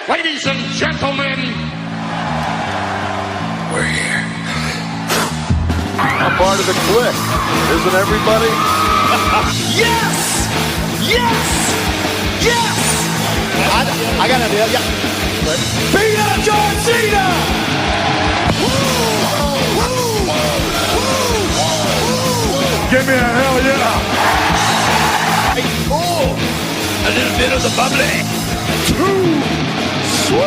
Ladies and gentlemen, we're here. I'm part of the Kliq, isn't everybody? Yes! Yes! Yes! I got an idea, yeah. Beat up John Cena! Give me a hell yeah! Oh, a little bit of the bubbly. Too sweet!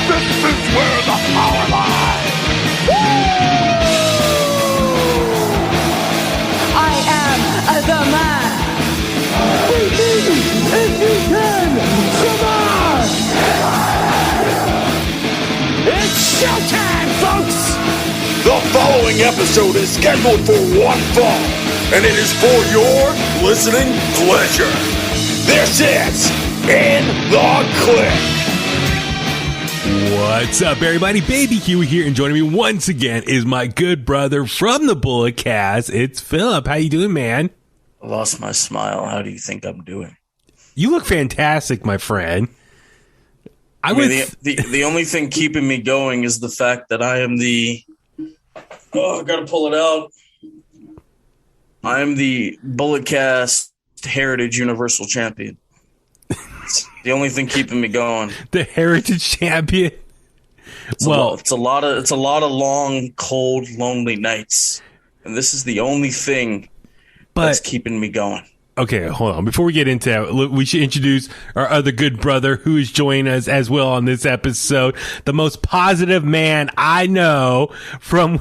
This is where the power lies! I am the man. If you can survive! It's showtime, folks! The following episode is scheduled for one fall, and it is for your listening pleasure. This is In The Kliq. What's up, everybody? Baby Huey here, and joining me once again is my good brother from the Bullet Cast. It's Phillip. How you doing, man? I lost my smile. How do you think I'm doing? You look fantastic, my friend. The only thing keeping me going is the fact that I am the... Oh, I gotta pull it out. I am the Bullet Cast Heritage Universal Champion. It's the only thing keeping me going. The Heritage Champion. It's a lot of long, cold, lonely nights, and this is the only thing that's keeping me going. Okay, hold on. Before we get into that, we should introduce our other good brother who is joining us as well on this episode. The most positive man I know from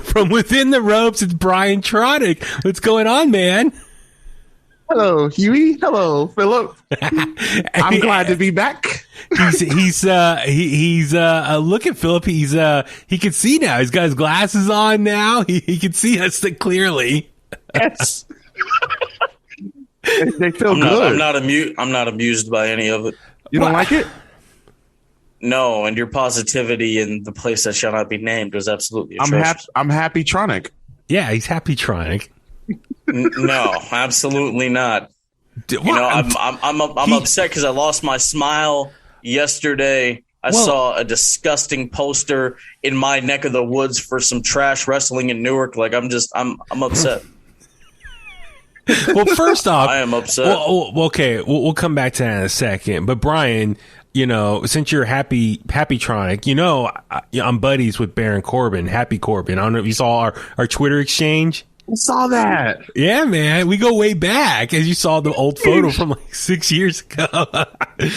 from within the ropes. It's Brian Tronic. What's going on, man? Hello, Huey. Hello, Phillip. I'm glad to be back. He's look at Phillip. He can see now. He's got his glasses on now. He can see us clearly. Yes. They feel good. I'm not amused by any of it. You don't like it? No, and your positivity in the place that shall not be named was absolutely atrocious. I'm happy Tronic. Yeah, he's happy Tronic. No, absolutely not. I'm upset because I lost my smile yesterday. I saw a disgusting poster in my neck of the woods for some trash wrestling in Newark. Like I'm upset. Well, first off, I am upset. Well, okay, we'll come back to that in a second. But Brian, since you're happy Tronic, I'm buddies with Baron Corbin, Happy Corbin. I don't know if you saw our Twitter exchange. I saw that. Yeah, man. We go way back, as you saw the old photo from like 6 years ago. I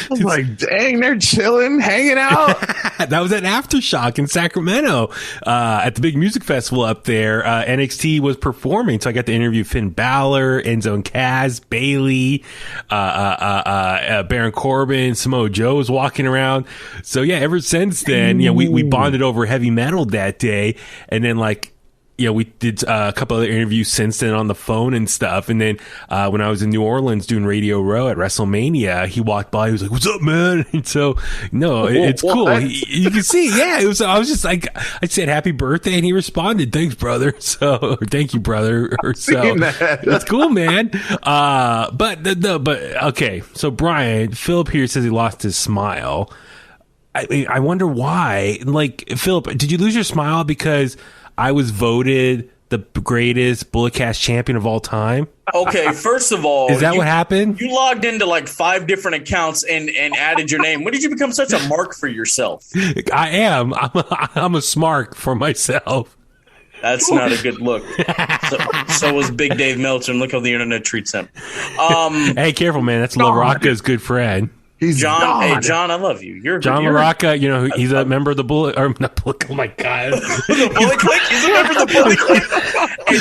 was like, dang, they're chilling, hanging out. That was at Aftershock in Sacramento at the big music festival up there. NXT was performing, so I got to interview Finn Balor, Enzo and Kaz, Bailey, Baron Corbin, Samoa Joe was walking around. So yeah, ever since then, we bonded over heavy metal that day, and then we did a couple other interviews since then on the phone and stuff. And then when I was in New Orleans doing Radio Row at WrestleMania, he walked by. He was like, "What's up, man?" And so, it's cool. You can see, yeah. It was. I was just like, I said, "Happy birthday," and he responded, "Thanks, brother." So, or thank you, brher. Or so that's cool, man. But okay. So Brian, Phillip here says he lost his smile. I wonder why. Like, Phillip, did you lose your smile because I was voted the greatest Bullet Cast champion of all time? Okay, first of all, is that what happened? You logged into like 5 different accounts and added your name. When did you become such a mark for yourself? I am. I'm a smart for myself. That's not a good look. So was Big Dave Meltzer, and look how the internet treats him. Hey, careful, man. That's LaRocca's good friend. He's John. gone. Hey, John, I love you. John LaRocca, he's a member of the Bullet. Or not Bullet. Oh my God, the Bullet Kliq. He's a member of the Bullet Kliq. Hey,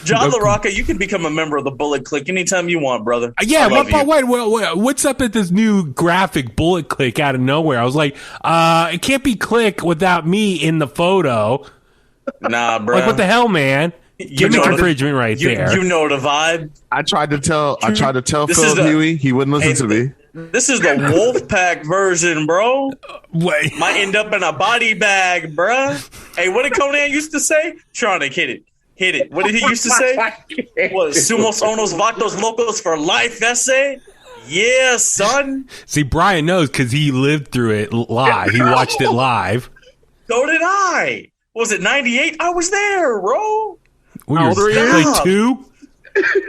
John LaRocca, you can become a member of the Bullet Kliq anytime you want, brother. Yeah. Wait. What's up at this new graphic Bullet Kliq out of nowhere? I was like, it can't be Kliq without me in the photo. Nah, bro. Like, what the hell, man? Give me encouragement right there. You know the vibe. I tried to tell Phil Huey. He wouldn't listen to me. This is the Wolfpack version, bro. Wait. Might end up in a body bag, bruh. Hey, what did Conan used to say? Tronic, hit it. Hit it. What did he used to say? What, sumos unos vatos locos for life, that's it? Yeah, son. See, Brian knows because he lived through it live. He watched it live. So did I. Was it 98? I was there, bro. How old were you? Like 2?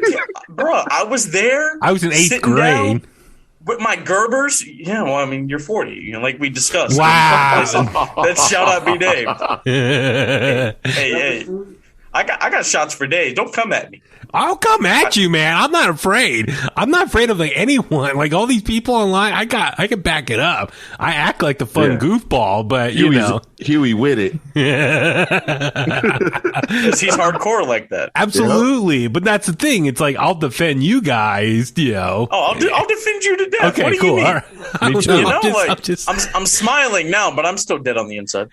Yeah, bro, I was there. I was in 8th grade. With my Gerbers. Yeah, well, I mean, you're 40. You know, like we discussed. Wow. Let's shout out be Dave. Hey. I got shots for days. Don't come at me. I'll come at you, man. I'm not afraid. I'm not afraid of like anyone. Like all these people online, I can back it up. I act like the fun goofball, but Huey with it. Because he's hardcore like that. Absolutely. Yep. But that's the thing. It's like I'll defend you guys, Oh, I'll defend you to death. Okay, what do cool. you mean? All right. Me too. I'm smiling now, but I'm still dead on the inside.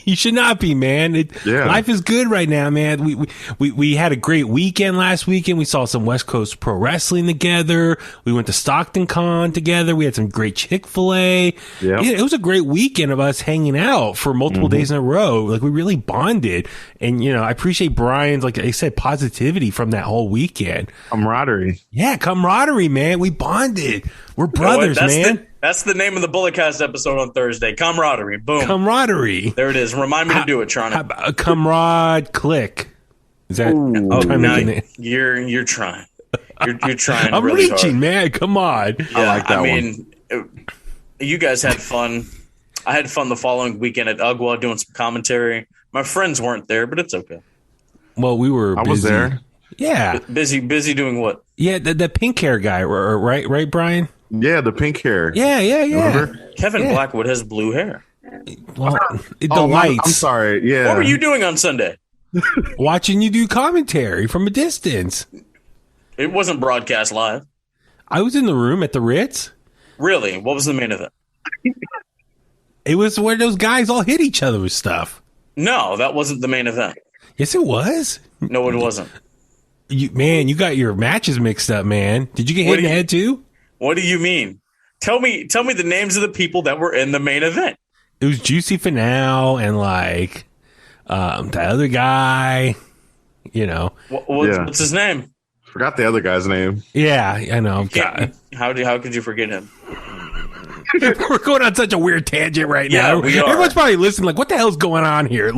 You should not be, man. Life is good right now, man. We had a great weekend last weekend. We saw some West Coast pro wrestling together. We went to Stockton Con together. We had some great Chick-fil-A. Yeah, it was a great weekend of us hanging out for multiple days in a row. Like we really bonded. And, I appreciate Brian's, like I said, positivity from that whole weekend. Camaraderie. Yeah, camaraderie, man. We bonded. We're brothers, man. That's the name of the Bulletcast episode on Thursday. Camaraderie. Boom. Camaraderie. There it is. Remind me to do it, Tronic. A comrade Kliq. Is that? You're trying. You're trying. I'm really reaching, hard. Man. Come on. Yeah, I like that one. You guys had fun. I had fun the following weekend at Ugwa doing some commentary. My friends weren't there, but it's okay. Well, we were busy. I was there. Yeah. Busy doing what? Yeah, the pink hair guy, right, Brian? Yeah, the pink hair. Yeah. Remember? Kevin Blackwood has blue hair. Well, the lights. I'm sorry. Yeah. What were you doing on Sunday? Watching you do commentary from a distance. It wasn't broadcast live. I was in the room at the Ritz. Really? What was the main event? It was where those guys all hit each other with stuff. No, that wasn't the main event. Yes, it was. No, it wasn't. You got your matches mixed up, man. Did you get hit in the head too? What do you mean? Tell me the names of the people that were in the main event. It was Juicy Finale and the other guy. What's his name? Forgot the other guy's name. Yeah, I know. How could you forget him? We're going on such a weird tangent right now. We are. Everyone's probably listening like, what the hell's going on here?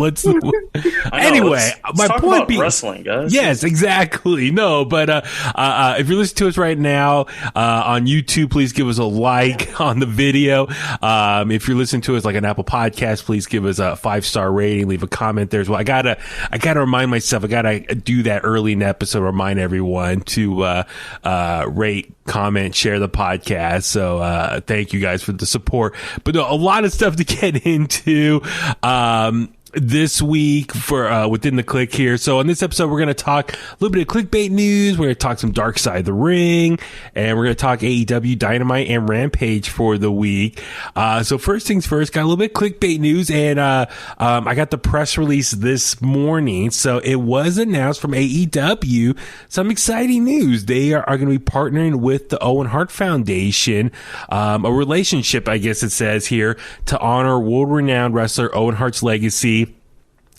Anyway, my point being wrestling, guys. Yes, exactly. No, but if you're listening to us right now on YouTube, please give us a like on the video. If you're listening to us like an Apple Podcast, please give us a 5-star rating, leave a comment there as well. I gotta remind myself, I gotta do that early in the episode, remind everyone to rate, comment, share the podcast. So thank you guys for the support. But a lot of stuff to get into this week for within the Kliq here. So on this episode, we're going to talk a little bit of clickbait news. We're going to talk some Dark Side of the Ring, and we're going to talk AEW Dynamite and Rampage for the week. So first things first, got a little bit of clickbait news, and I got the press release this morning. So it was announced from AEW some exciting news. They are going to be partnering with the Owen Hart Foundation, a relationship, I guess it says here, to honor world-renowned wrestler Owen Hart's legacy.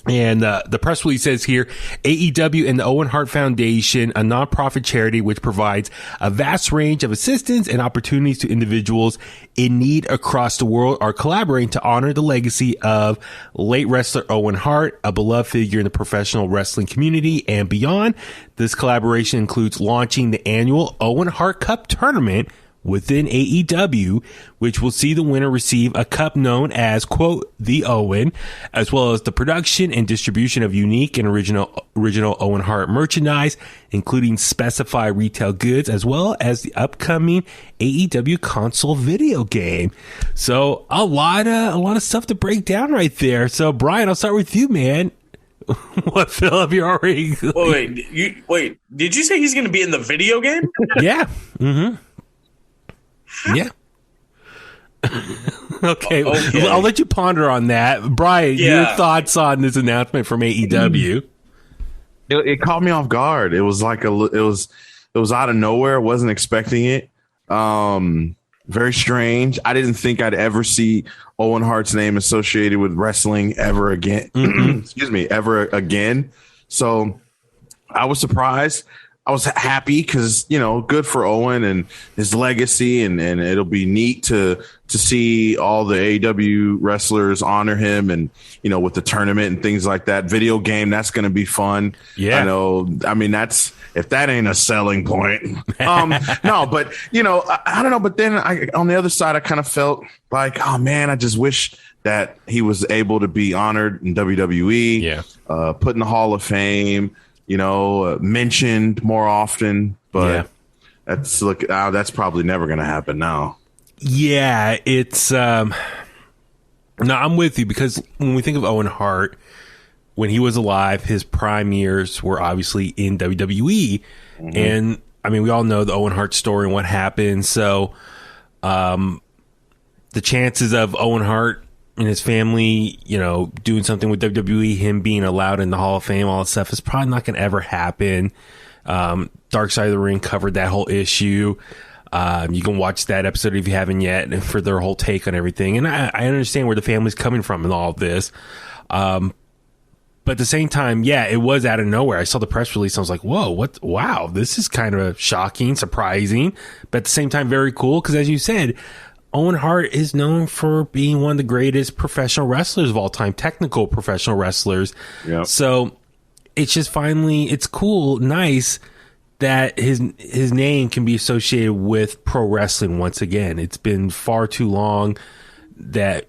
And the press release says here, AEW and the Owen Hart Foundation, a nonprofit charity which provides a vast range of assistance and opportunities to individuals in need across the world, are collaborating to honor the legacy of late wrestler Owen Hart, a beloved figure in the professional wrestling community and beyond. This collaboration includes launching the annual Owen Hart Cup tournament within AEW, which will see the winner receive a cup known as, quote, the Owen, as well as the production and distribution of unique and original Owen Hart merchandise, including specified retail goods, as well as the upcoming AEW console video game. So a lot of stuff to break down right there. So Brian, I'll start with you, man. What, Phillip? You already wait. Did you say he's going to be in the video game? Yeah. Mm-hmm. Yeah. Okay. I'll let you ponder on that. Brian, your thoughts on this announcement from AEW? It caught me off guard. It was like it was out of nowhere. I wasn't expecting it. Very strange. I didn't think I'd ever see Owen Hart's name associated with wrestling ever again. Excuse me, ever again. So I was surprised. I was happy because, good for Owen and his legacy. And it'll be neat to see all the AEW wrestlers honor him and, with the tournament and things like that. Video game, that's going to be fun. Yeah. I know. I mean, if that ain't a selling point. No, but, I don't know. But then on the other side, I kind of felt like, oh, man, I just wish that he was able to be honored in WWE, put in the Hall of Fame. Mentioned more often, but that's probably never going to happen now. Yeah, it's no, I'm with you because when we think of Owen Hart, when he was alive, his prime years were obviously in WWE, and I mean we all know the Owen Hart story and what happened. So, the chances of Owen Hart and his family, doing something with WWE, him being allowed in the Hall of Fame, all that stuff is probably not going to ever happen. Dark Side of the Ring covered that whole issue. You can watch that episode if you haven't yet for their whole take on everything. And I understand where the family's coming from in all of this. But at the same time, it was out of nowhere. I saw the press release. And I was like, whoa, wow, this is kind of shocking, surprising, but at the same time, very cool. Because as you said, Owen Hart is known for being one of the greatest professional wrestlers of all time, technical professional wrestlers. Yep. So it's just it's cool, nice that his name can be associated with pro wrestling once again. It's been far too long that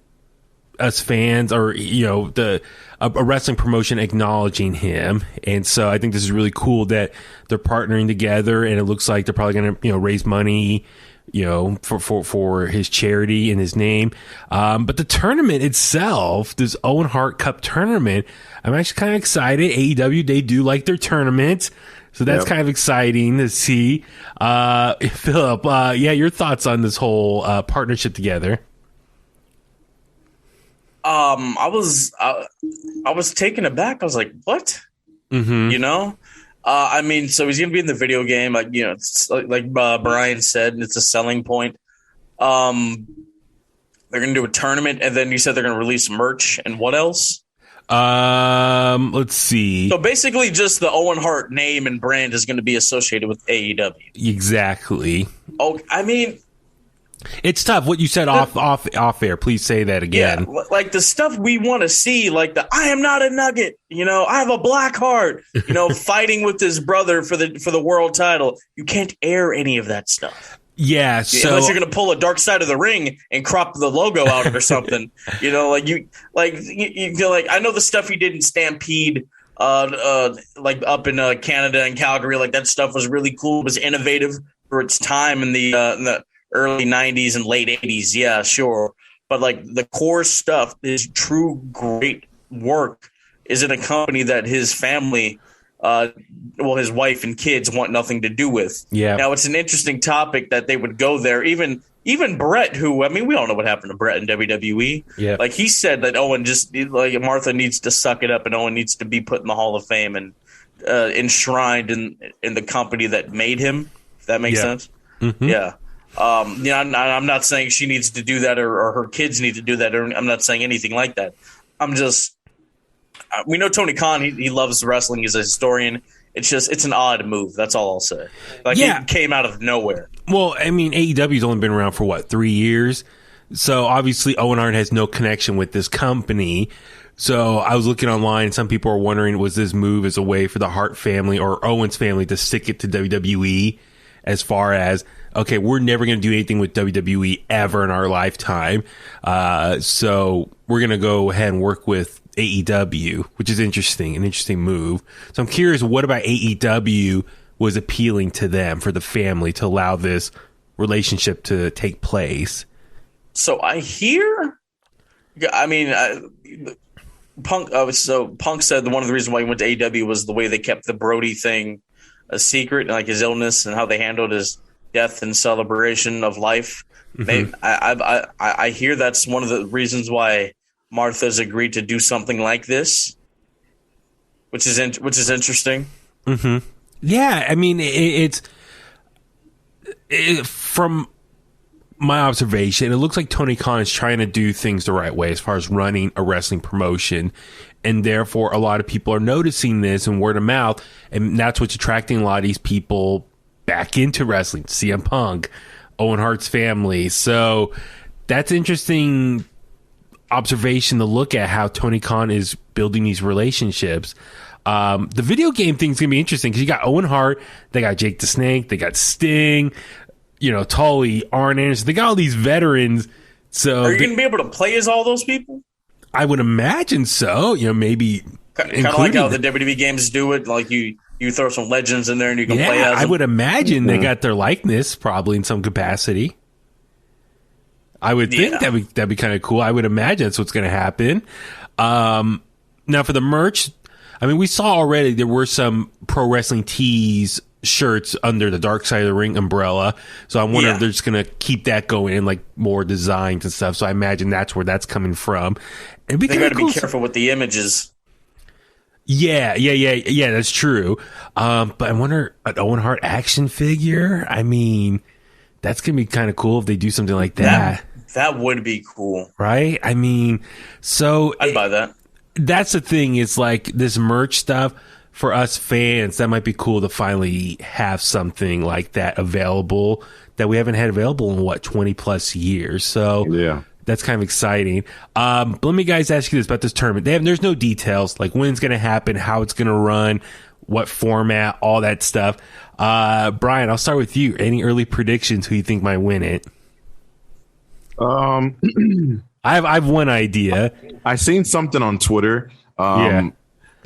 us fans or, a wrestling promotion acknowledging him. And so I think this is really cool that they're partnering together, and it looks like they're probably going to, raise money, for his charity in his name. But the tournament itself, this Owen Hart Cup tournament, I'm actually kind of excited. AEW, they do like their tournament. So that's kind of exciting to see. Phillip, your thoughts on this whole partnership together? I was taken aback. I was like, what? Mm-hmm. I mean, so he's going to be in the video game, it's like Brian said, it's a selling point. They're going to do a tournament, and then you said they're going to release merch, and what else? Let's see. So basically, just the Owen Hart name and brand is going to be associated with AEW. Exactly. Oh, I mean, it's tough. What you said off air. Please say that again. Yeah, like the stuff we want to see, like I am not a nugget. I have a black heart. Fighting with his brother for the world title. You can't air any of that stuff. Yeah, so unless you're going to pull a Dark Side of the Ring and crop the logo out or something. I know the stuff he did in Stampede, like up in Canada and Calgary, like that stuff was really cool. It was innovative for its time in the early 90s and late 80s. Yeah, sure. But like the core stuff, his true great work is in a company that his family, his wife and kids want nothing to do with. Yeah. Now it's an interesting topic that they would go there. Even Brett, who, I mean, we all know what happened to Brett in WWE. Yeah. Like he said that Owen Martha needs to suck it up and Owen needs to be put in the Hall of Fame and enshrined in the company that made him. If that makes sense. Mm-hmm. Yeah. I'm not saying she needs to do that or her kids need to do that. Or I'm not saying anything like that. We know Tony Khan, he loves wrestling. He's a historian. It's an odd move. That's all I'll say. It came out of nowhere. Well, I mean, AEW's only been around for 3 years. So obviously Owen Hart has no connection with this company. So I was looking online and some people are wondering, was this move as a way for the Hart family or Owen's family to stick it to WWE as far as, okay, we're never going to do anything with WWE ever in our lifetime. So we're going to go ahead and work with AEW, which is an interesting move. So I'm curious, what about AEW was appealing to them for the family to allow this relationship to take place? So I hear, I mean, Punk said that one of the reasons why he went to AEW was the way they kept the Brody thing a secret, like his illness and how they handled his death and celebration of life. Mm-hmm. I hear that's one of the reasons why Martha's agreed to do something like this, which is interesting. my observation, it looks like Tony Khan is trying to do things the right way as far as running a wrestling promotion. And therefore, a lot of people are noticing this and word of mouth. And that's what's attracting a lot of these people back into wrestling. CM Punk, Owen Hart's family. So that's interesting observation to look at how Tony Khan is building these relationships. The video game thing's going to be interesting because you got Owen Hart, they got Jake the Snake, they got Sting, Tully, Arn Anderson. They got all these veterans. So are you going to be able to play as all those people? I would imagine so. Maybe kind of like how the WWE games do it. Like you throw some legends in there and you can play as them. I would imagine they got their likeness probably in some capacity. I would think that'd be kind of cool. I would imagine that's what's going to happen. Now for the merch, I mean, we saw already there were some Pro Wrestling Tees shirts under the Dark Side of the Ring umbrella. So I wonder if they're just going to keep that going in, like more designs and stuff. So I imagine that's where that's coming from. They got to be careful with the images. Yeah, that's true. But I wonder, an Owen Hart action figure? I mean, that's going to be kind of cool if they do something like that. That would be cool. Right? I mean, so... I'd buy that. That's the thing. It's like this merch stuff for us fans, that might be cool to finally have something like that available that we haven't had available in 20 plus years. So yeah, that's kind of exciting. But let me guys ask you this about this tournament. There's no details like when it's going to happen, how it's going to run, what format, all that stuff. Brian, I'll start with you. Any early predictions who you think might win it? I've one idea. I seen something on Twitter.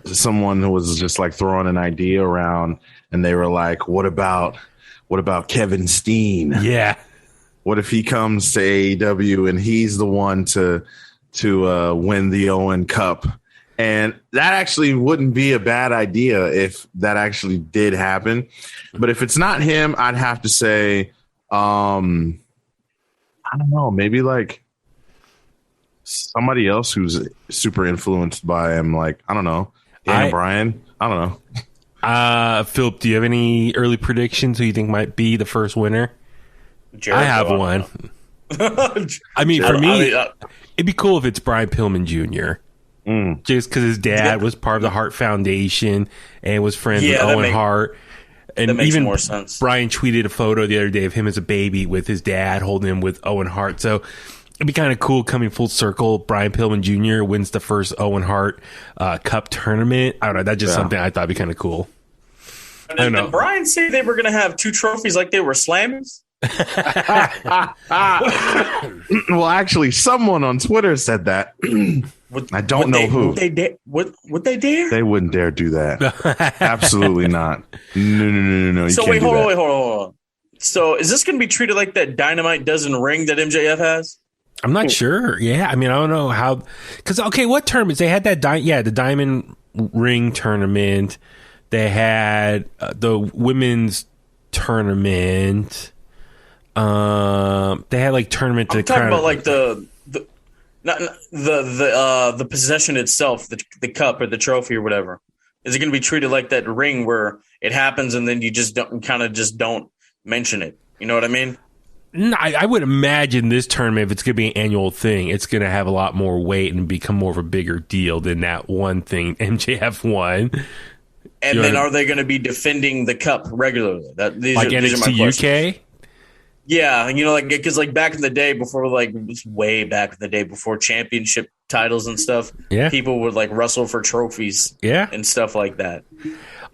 Someone who was just like throwing an idea around, and they were like, "What about Kevin Steen? Yeah, what if he comes to AEW and he's the one to win the Owen Cup?" And that actually wouldn't be a bad idea if that actually did happen. But if it's not him, I'd have to say, I don't know, maybe like somebody else who's super influenced by him, like, I don't know, Brian. I don't know. Phillip, do you have any early predictions who you think might be the first winner? I have one. I mean, for me, it'd be cool if it's Brian Pillman Jr. Just because his dad was part of the Hart Foundation and was friends with Owen Hart. And that makes even more sense. Brian tweeted a photo the other day of him as a baby with his dad holding him with Owen Hart. So it'd be kind of cool coming full circle. Brian Pillman Jr. wins the first Owen Hart Cup tournament. I don't know. That's just something I thought would be kind of cool. And did Brian say they were going to have 2 trophies like they were slammers? Well, actually, someone on Twitter said that. I don't know who. Would they dare? They wouldn't dare do that. Absolutely not. No. So wait, hold on. So is this going to be treated like that Dynamite dozen ring that MJF has? I'm not sure. Yeah, I mean, I don't know how. Because what tournaments they had that? The Diamond Ring tournament. They had the women's tournament. They had like tournament. I'm talking about like the possession itself, the cup or the trophy or whatever. Is it going to be treated like that ring where it happens and then you just don't mention it? You know what I mean? No, I would imagine this tournament, if it's going to be an annual thing, it's going to have a lot more weight and become more of a bigger deal than that one thing MJF won. And then are they going to be defending the cup regularly? These are my questions. UK? Yeah, because back in the day before, way back in the day before championship titles and stuff, people would wrestle for trophies, and stuff like that.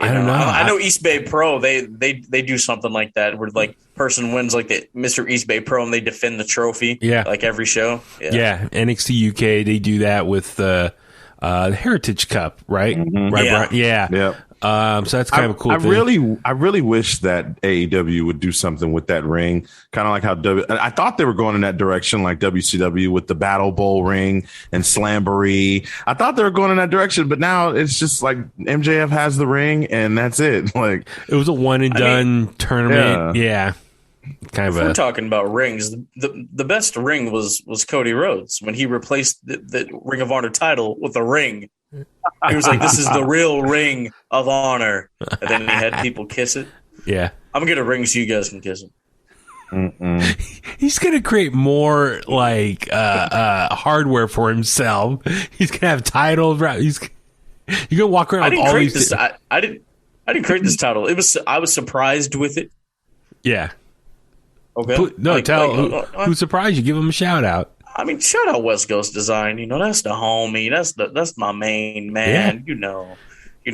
I don't know. I know East Bay Pro, they do something like that where person wins the Mr. East Bay Pro and they defend the trophy, every show. Yeah, NXT UK they do that with the Heritage Cup, right? Mm-hmm. Right, Brian? Yeah. So that's kind of a cool thing. I really wish that AEW would do something with that ring, kind of like how I thought they were going in that direction, like WCW with the Battle Bowl ring and Slamboree. I thought they were going in that direction, but now it's just like MJF has the ring and that's it. Like it was a one and done tournament. Yeah. Kind of. We're talking about rings. The best ring was Cody Rhodes when he replaced the Ring of Honor title with a ring. He was like, "This is the real Ring of Honor," and then he had people kiss it. Yeah, I'm gonna get a ring so you guys can kiss it. He's going to create more like hardware for himself. He's going to have titles. You're going to walk around with all these. I didn't create this title. I was surprised with it. Yeah. Okay. Who surprised you? Give him a shout out. I mean, shout out West Coast Design. You know, that's the homie. That's my main man. Yeah. You know, he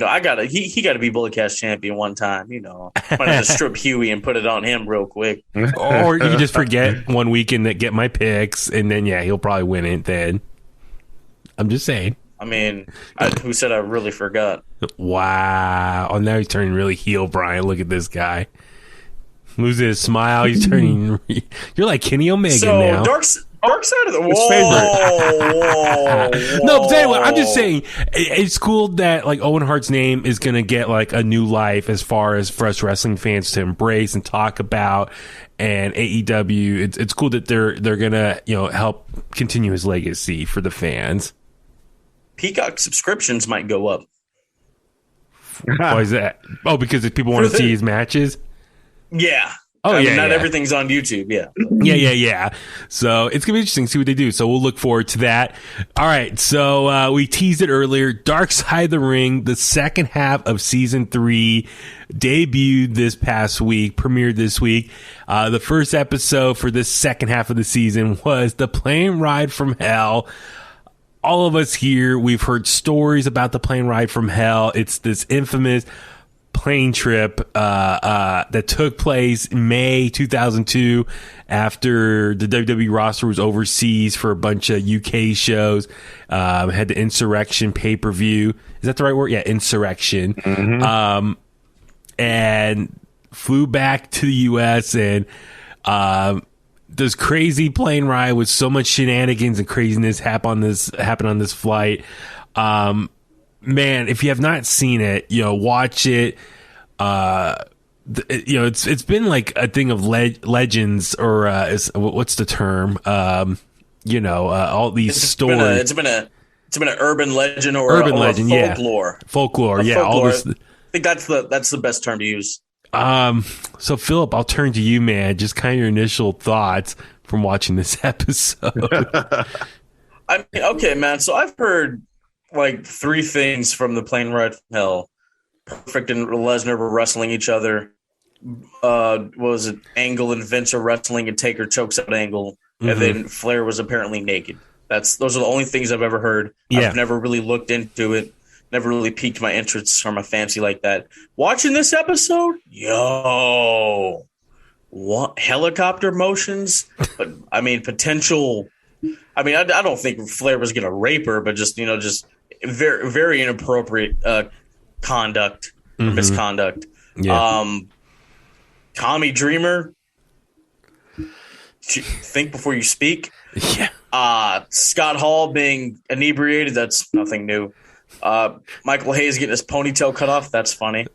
got to be Bullet Cast champion one time. You know, might have to strip Huey and put it on him real quick. Or you just forget one weekend that get my picks, and then he'll probably win it. Then I'm just saying. I mean, who said I really forgot? Wow! Oh, now he's turning really heel, Brian. Look at this guy. Losing his smile. He's turning. You're like Kenny Omega now. Dark side of the wall. No, but anyway, I'm just saying it's cool that like Owen Hart's name is gonna get like a new life as far as for us wrestling fans to embrace and talk about. And AEW, it's cool that they're gonna help continue his legacy for the fans. Peacock subscriptions might go up. Why is that? Oh, because people want to see his matches. Yeah. Oh, not everything's on YouTube. Yeah. Yeah. So it's going to be interesting to see what they do. So we'll look forward to that. All right. So we teased it earlier. Dark Side of the Ring, the second half of season 3, debuted this past week, premiered this week. The first episode for this second half of the season was The Plane Ride from Hell. All of us here, we've heard stories about the plane ride from hell. It's this infamous plane trip that took place in May 2002 after the WWE roster was overseas for a bunch of UK shows. Had the Insurrection pay-per-view. Is that the right word? Yeah, Insurrection. Mm-hmm. And flew back to the US and this crazy plane ride with so much shenanigans and craziness happened on this flight. Man, if you have not seen it, watch it. It's been like a thing of legends, or what's the term? All these stories. It's been an urban legend or legend, folklore. Folklore, yeah. Folklore. All this. I think that's the best term to use. So Phillip, I'll turn to you, man. Just kind of your initial thoughts from watching this episode. I mean, okay, man. So I've heard like 3 things from the plane ride from hell. Perfect and Lesnar were wrestling each other. What was it? Angle and Vince are wrestling and Taker chokes out Angle. Mm-hmm. And then Flair was apparently naked. Those are the only things I've ever heard. Yeah. I've never really looked into it. Never really piqued my interest or my fancy like that. Watching this episode, what helicopter motions? But I mean, potential. I mean, I don't think Flair was going to rape her, but just very, very inappropriate conduct or misconduct. Yeah. Tommy Dreamer, think before you speak. Yeah. Scott Hall being inebriated, that's nothing new. Michael Hayes getting his ponytail cut off, that's funny.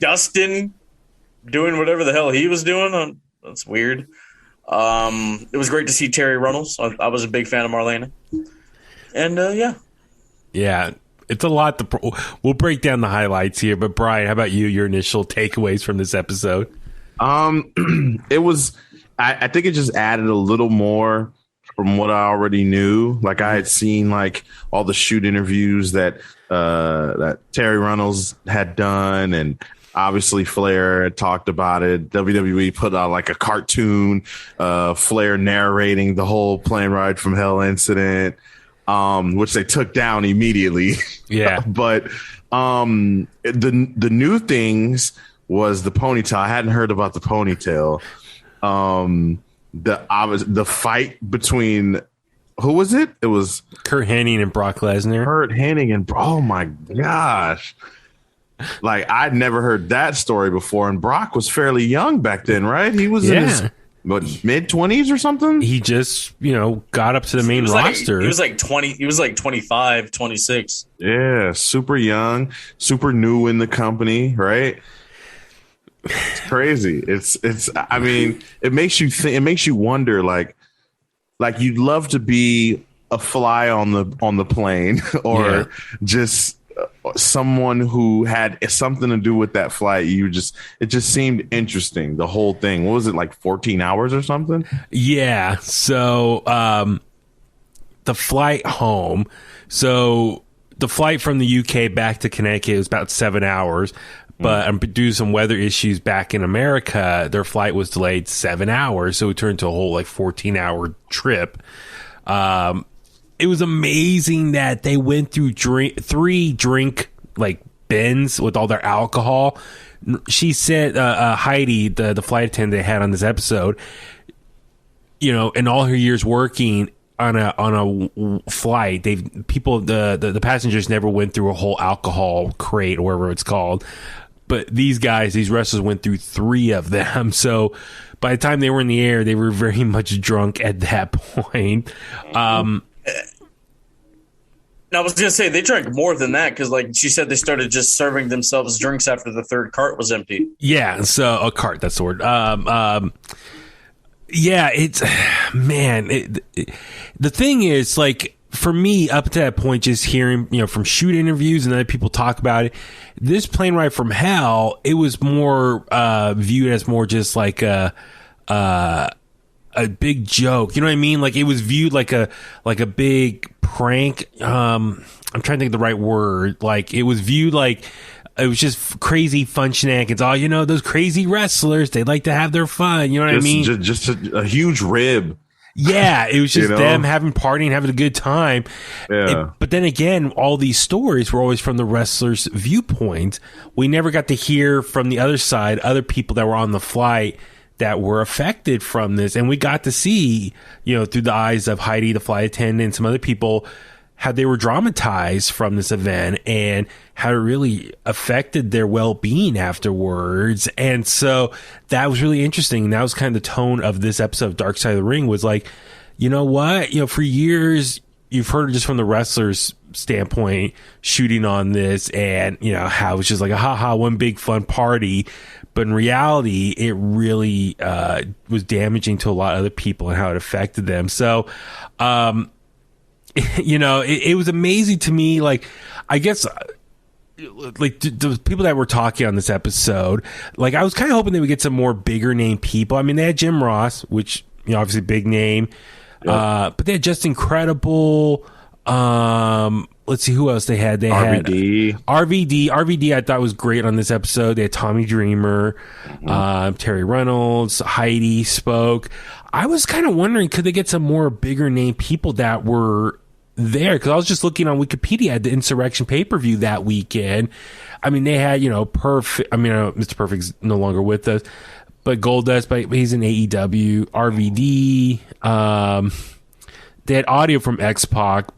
Dustin doing whatever the hell he was doing, that's weird. It was great to see Terry Runnels. I was a big fan of Marlena. And yeah, it's a lot. We'll break down the highlights here, but Brian, how about you? Your initial takeaways from this episode? It was. I think it just added a little more from what I already knew. Like I had seen like all the shoot interviews that Terry Runnels had done, and obviously Flair had talked about it. WWE put out like a cartoon, Flair narrating the whole plane ride from hell incident, which they took down immediately. Yeah. But the new things was the ponytail. I hadn't heard about the ponytail. The fight between, who was it? It was Kurt Hennig and Brock Lesnar. Kurt Hennig and, oh my gosh. Like I'd never heard that story before. And Brock was fairly young back then, right? He was in his mid-20s or something. He just, got up to the main roster. He was like 20. He was like 25, 26. Yeah, super young, super new in the company, right? It's crazy. It's. I mean, it makes you think. It makes you wonder. Like you'd love to be a fly on the plane, or just someone who had something to do with that flight. It just seemed interesting, the whole thing. What was it, like 14 hours or something? Yeah. So the flight home. So the flight from the UK back to Connecticut was about 7 hours. But due to some weather issues back in America, their flight was delayed 7 hours. So it turned into a whole 14-hour trip. It was amazing that they went through three drink bins with all their alcohol. She said, Heidi, the flight attendant they had on this episode, in all her years working on a flight, the passengers never went through a whole alcohol crate or whatever it's called. But these wrestlers went through 3 of them. So by the time they were in the air, they were very much drunk at that point. I was going to say, they drank more than that because, she said, they started just serving themselves drinks after the 3rd cart was empty. Yeah, so a cart, that's the word. Yeah, it's, man, the thing is, for me, up to that point, just hearing, from shoot interviews and other people talk about it, this plane ride from hell, it was more viewed as more just like a big joke. You know what I mean? It was viewed like a big prank. I'm trying to think of the right word. It was viewed like it was just crazy fun shenanigans. Oh, those crazy wrestlers, they like to have their fun. You know what I mean? Just a huge rib. Yeah, it was just them having party and having a good time. Yeah. But then again, all these stories were always from the wrestlers' viewpoint. We never got to hear from the other side, other people that were on the flight that were affected from this. And we got to see, through the eyes of Heidi, the flight attendant, and some other people, how they were dramatized from this event and how it really affected their well-being afterwards. And so that was really interesting. And that was kind of the tone of this episode of Dark Side of the Ring, was you know what? For years, you've heard just from the wrestlers' standpoint shooting on this and, how it was just like a ha-ha, one big fun party. But in reality, it really was damaging to a lot of other people and how it affected them. So, it was amazing to me. I guess, the people that were talking on this episode, I was kind of hoping they would get some more bigger name people. I mean, they had Jim Ross, which, obviously big name. Yep. But they had Just Incredible. Let's see who else they had. They RVD. had RVD. I thought was great on this episode. They had Tommy Dreamer, Terry Reynolds, Heidi spoke. I was kind of wondering, could they get some more bigger name people that were there? Because I was just looking on Wikipedia at the Insurrection pay-per-view that weekend. I mean, they had, Perfect. I mean, Mr. Perfect's no longer with us, but Goldust, but he's in AEW. RVD. They had audio from X-Pac,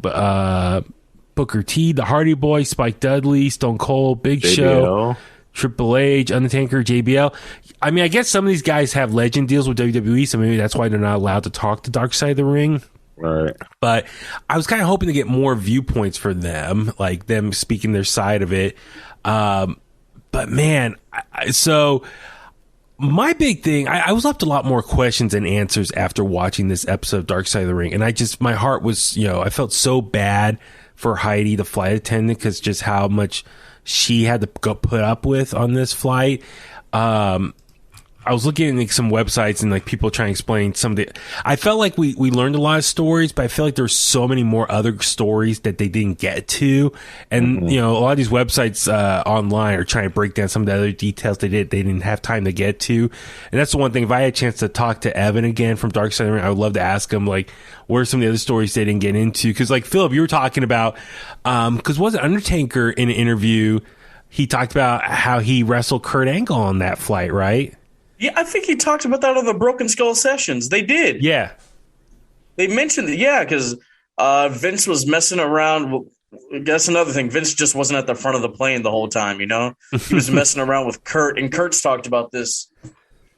Booker T, the Hardy Boys, Spike Dudley, Stone Cold, Big JBL. Show, Triple H, Undertaker, JBL. I mean, I guess some of these guys have legend deals with WWE, so maybe that's why they're not allowed to talk to Dark Side of the Ring. Right. But I was kind of hoping to get more viewpoints for them, them speaking their side of it. But man, so my big thing, I was left a lot more questions and answers after watching this episode of Dark Side of the Ring. And my heart was, I felt so bad for Heidi, the flight attendant, because just how much she had to go put up with on this flight. I was looking at some websites and people trying to explain some of the. I felt like we learned a lot of stories, but I feel like there's so many more other stories that they didn't get to, and a lot of these websites online are trying to break down some of the other details they didn't have time to get to, and that's the one thing. If I had a chance to talk to Evan again from Dark Side of the Ring, I would love to ask him what are some of the other stories they didn't get into, because Phillip, you were talking about because wasn't Undertaker in an interview? He talked about how he wrestled Kurt Angle on that flight, right? Yeah, I think he talked about that on the Broken Skull sessions. They did. Yeah. They mentioned it, because Vince was messing around. That's another thing. Vince just wasn't at the front of the plane the whole time, He was messing around with Kurt, and Kurt's talked about this.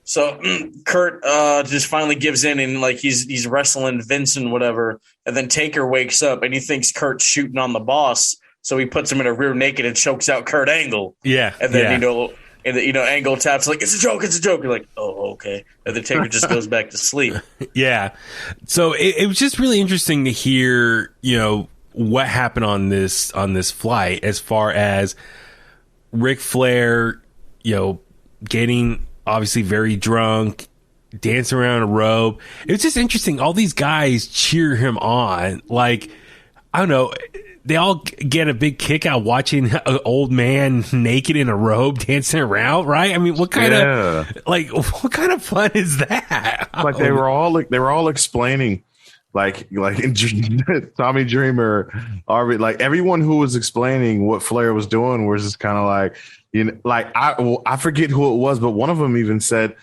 So Kurt just finally gives in, and he's wrestling Vince and whatever, and then Taker wakes up, and he thinks Kurt's shooting on the boss, so he puts him in a rear naked and chokes out Kurt Angle. Yeah. And then, And Angle taps it's a joke. You're like, oh, okay. And then Taker just goes back to sleep. Yeah. So it was just really interesting to hear, what happened on this flight, as far as Ric Flair, getting obviously very drunk, dancing around a robe. It was just interesting. All these guys cheer him on. Like, I don't know. They all get a big kick out watching an old man naked in a robe dancing around, right? I mean, what kind of fun is that? Like they were all explaining, like Tommy Dreamer, Arby, like everyone who was explaining what Flair was doing was just kind of like, I forget who it was, but one of them even said,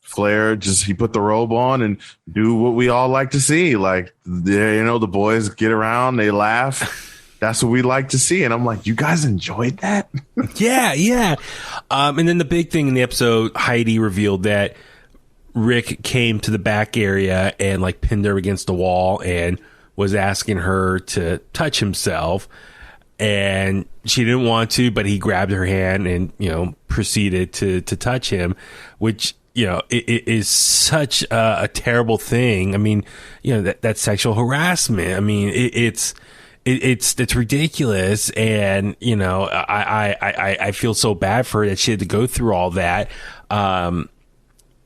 Flair he put the robe on and do what we all like to see. Like, the boys get around, they laugh. That's what we like to see. And I'm like, you guys enjoyed that? Yeah. And then the big thing in the episode, Heidi revealed that Rick came to the back area and like pinned her against the wall and was asking her to touch himself. And she didn't want to, but he grabbed her hand and, proceeded to touch him, which, it is such a terrible thing. I mean, that's sexual harassment. I mean, it's ridiculous. And, I feel so bad for her that she had to go through all that.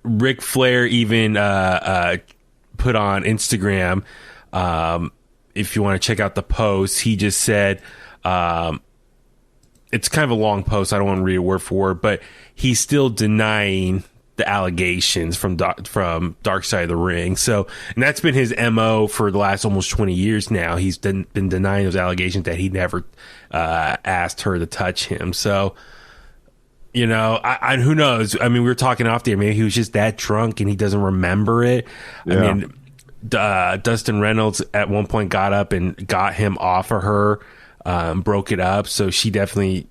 Ric Flair even put on Instagram, if you want to check out the post, he just said, it's kind of a long post. I don't want to read it word for word, but he's still denying the allegations from Dark Side of the Ring. So, and that's been his MO for the last almost 20 years now. He's been denying those allegations that he never asked her to touch him. So, who knows? I mean, we were talking off there. Maybe he was just that drunk and he doesn't remember it. Yeah. I mean, Dustin Reynolds at one point got up and got him off of her, broke it up. So she definitely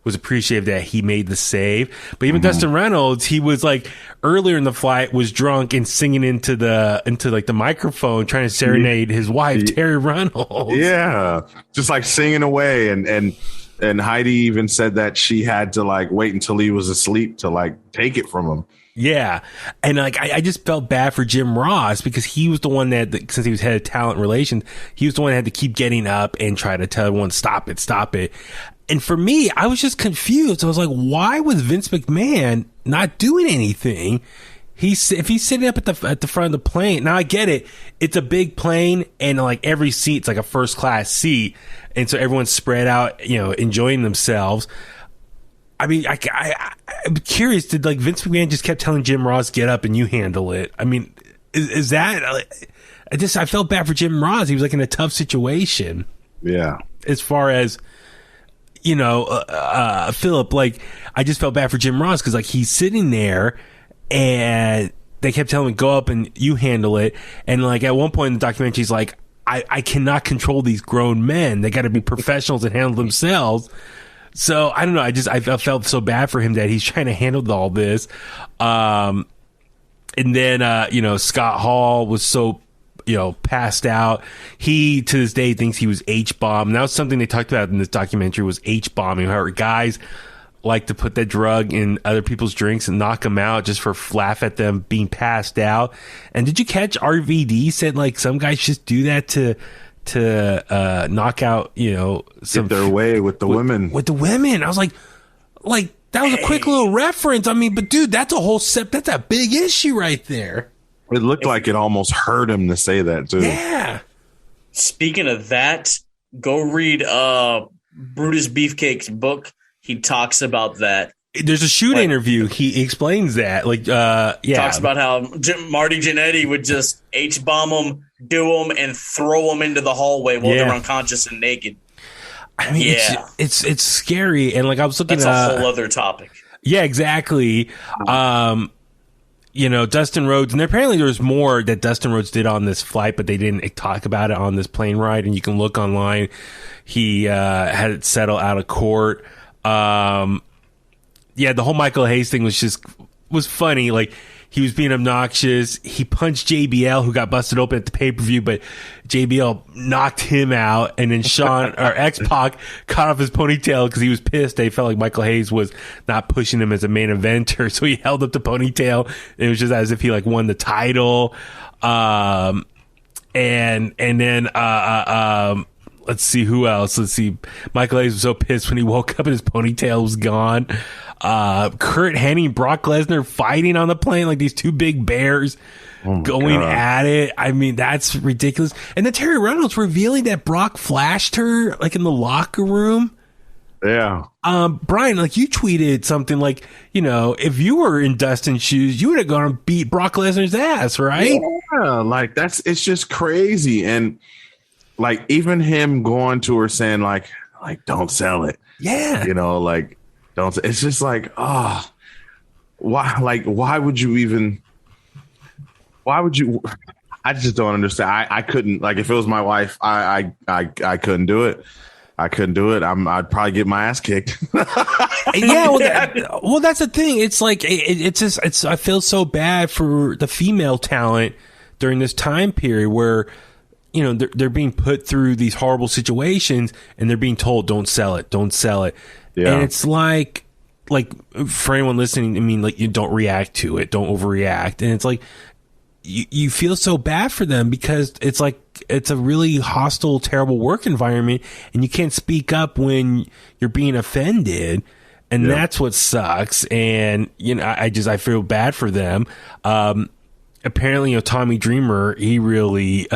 was appreciative that he made the save. But even Dustin Reynolds, he was like earlier in the flight was drunk and singing into the microphone, trying to serenade his wife, Terry Reynolds. Yeah. Just like singing away. And Heidi even said that she had to like wait until he was asleep to like take it from him. Yeah. And like, I just felt bad for Jim Ross because he was the one that, since he was head of talent relations, he was the one that had to keep getting up and try to tell everyone, stop it. And for me, I was just confused. I was like, why was Vince McMahon not doing anything? If he's sitting up at the front of the plane, now I get it. It's a big plane and like every seat's like a first class seat. And so everyone's spread out, enjoying themselves. I mean, I'm curious. Did like Vince McMahon just kept telling Jim Ross, get up and you handle it? I mean, is that, I felt bad for Jim Ross. He was like in a tough situation. Yeah. As far as, Phillip, like, I just felt bad for Jim Ross because like he's sitting there and they kept telling him, go up and you handle it. And like at one point in the documentary, he's like, I cannot control these grown men. They got to be professionals and handle themselves. So I don't know. I felt so bad for him that he's trying to handle all this. And then, Scott Hall was so, passed out. He, to this day, thinks he was H-bombed. That was something they talked about in this documentary was H-bombing. How guys like to put that drug in other people's drinks and knock them out just for laugh at them being passed out. And did you catch RVD said like some guys just do that to knock out, some get their way with the women. With the women. I was like that was a quick little reference. I mean, but dude, that's a big issue right there. It looked like it almost hurt him to say that too. Yeah. Speaking of that, go read Brutus Beefcake's book. He talks about that. There's a shoot interview. He explains that. Talks about how Marty Jannetty would just H-bomb them, do them, and throw them into the hallway while they're unconscious and naked. I mean, it's scary. And like I was looking at a whole other topic. Yeah, exactly. Dustin Rhodes, and apparently there was more that Dustin Rhodes did on this flight, but they didn't talk about it on this plane ride. And you can look online. He had it settled out of court. The whole Michael Hayes thing was funny. Like he was being obnoxious. He punched JBL, who got busted open at the pay-per-view, but JBL knocked him out. And then X-Pac cut off his ponytail because he was pissed. They felt like Michael Hayes was not pushing him as a main eventer. So he held up the ponytail. It was just as if he like won the title. and then let's see who else. Let's see. Michael Hayes was so pissed when he woke up and his ponytail was gone. Kurt Hennig, Brock Lesnar fighting on the plane like these two big bears going at it. I mean, that's ridiculous. And then Terry Reynolds revealing that Brock flashed her like in the locker room. Yeah. Brian, like you tweeted something like, you know, if you were in Dustin's shoes, you would have gone and beat Brock Lesnar's ass, right? Yeah, like it's just crazy. And like even him going to her saying like don't sell it. Yeah. You know, like don't. It's just like, oh, why would you? I just don't understand. I couldn't, like, if it was my wife, I couldn't do it. I couldn't do it. I'd probably get my ass kicked. Yeah, well, that's the thing. It's like I feel so bad for the female talent during this time period where, you know, they're being put through these horrible situations and they're being told, don't sell it. Yeah. And it's like for anyone listening, I mean, like, you don't react to it, don't overreact. And it's like, you feel so bad for them because it's like, it's a really hostile, terrible work environment and you can't speak up when you're being offended. And that's what sucks. And, you know, I feel bad for them. Apparently, you know, Tommy Dreamer, he really,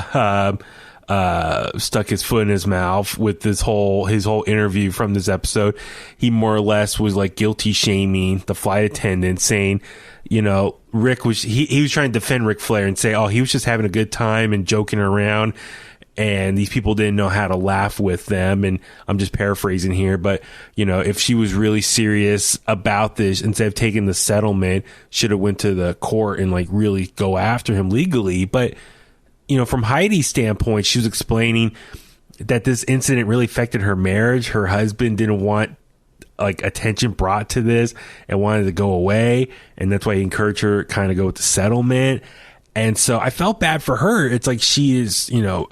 stuck his foot in his mouth with his whole interview from this episode. He more or less was like guilty shaming the flight attendant, saying, you know, Rick was he was trying to defend Ric Flair and say, oh, he was just having a good time and joking around, and these people didn't know how to laugh with them. And I'm just paraphrasing here, but, you know, if she was really serious about this, instead of taking the settlement, should have went to the court and like really go after him legally. But, you know, from Heidi's standpoint, she was explaining that this incident really affected her marriage. Her husband didn't want like attention brought to this and wanted to go away, and that's why he encouraged her to kind of go with the settlement. And so I felt bad for her. It's like she is, you know,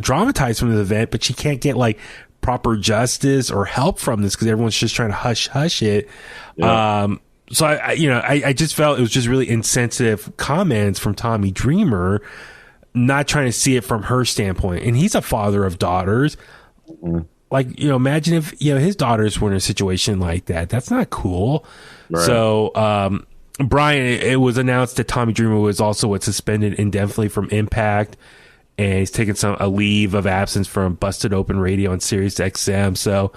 dramatized from the event, but she can't get like proper justice or help from this because everyone's just trying to hush it. Yeah. So I just felt it was just really insensitive comments from Tommy Dreamer, not trying to see it from her standpoint. And he's a father of daughters. Mm-hmm. Like, you know, imagine if, you know, his daughters were in a situation like that. That's not cool. Right. So, Brian, it was announced that Tommy Dreamer was also suspended indefinitely from Impact, and he's taking a leave of absence from Busted Open Radio on Sirius XM. So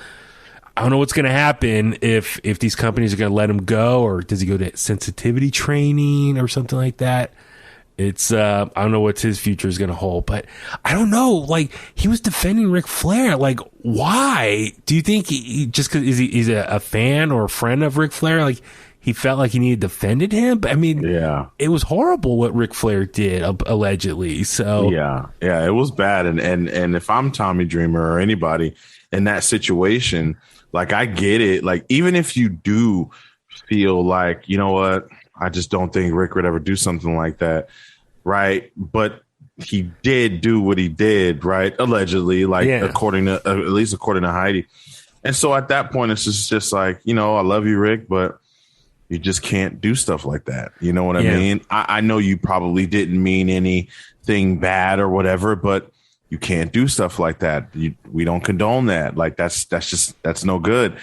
I don't know what's going to happen if these companies are going to let him go, or does he go to sensitivity training or something like that? It's I don't know what his future is going to hold, but I don't know. Like, he was defending Ric Flair. Like, why? Do you think he just because he's a fan or a friend of Ric Flair? Like, he felt like he needed defended him. But I mean, yeah, it was horrible what Ric Flair did allegedly. So yeah, it was bad. And if I'm Tommy Dreamer or anybody in that situation, like, I get it. Like, even if you do feel like, you know what, I just don't think Rick would ever do something like that, right? But he did do what he did, right? Allegedly, like, according to at least according to Heidi. And so at that point, it's just like, you know, I love you, Rick, but you just can't do stuff like that. You know what I mean? I know you probably didn't mean anything bad or whatever, but you can't do stuff like that. We don't condone that. Like, that's no good.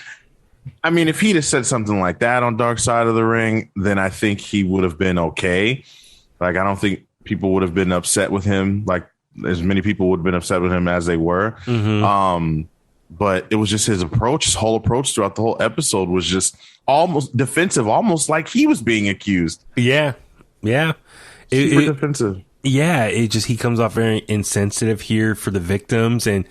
I mean, if he'd have said something like that on Dark Side of the Ring, then I think he would have been okay. Like, I don't think people would have been upset with him, like as many people would have been upset with him as they were. Mm-hmm. But it was just his approach, his whole approach throughout the whole episode was just almost defensive, almost like he was being accused. Yeah. Super defensive. Yeah, he comes off very insensitive here for the victims, and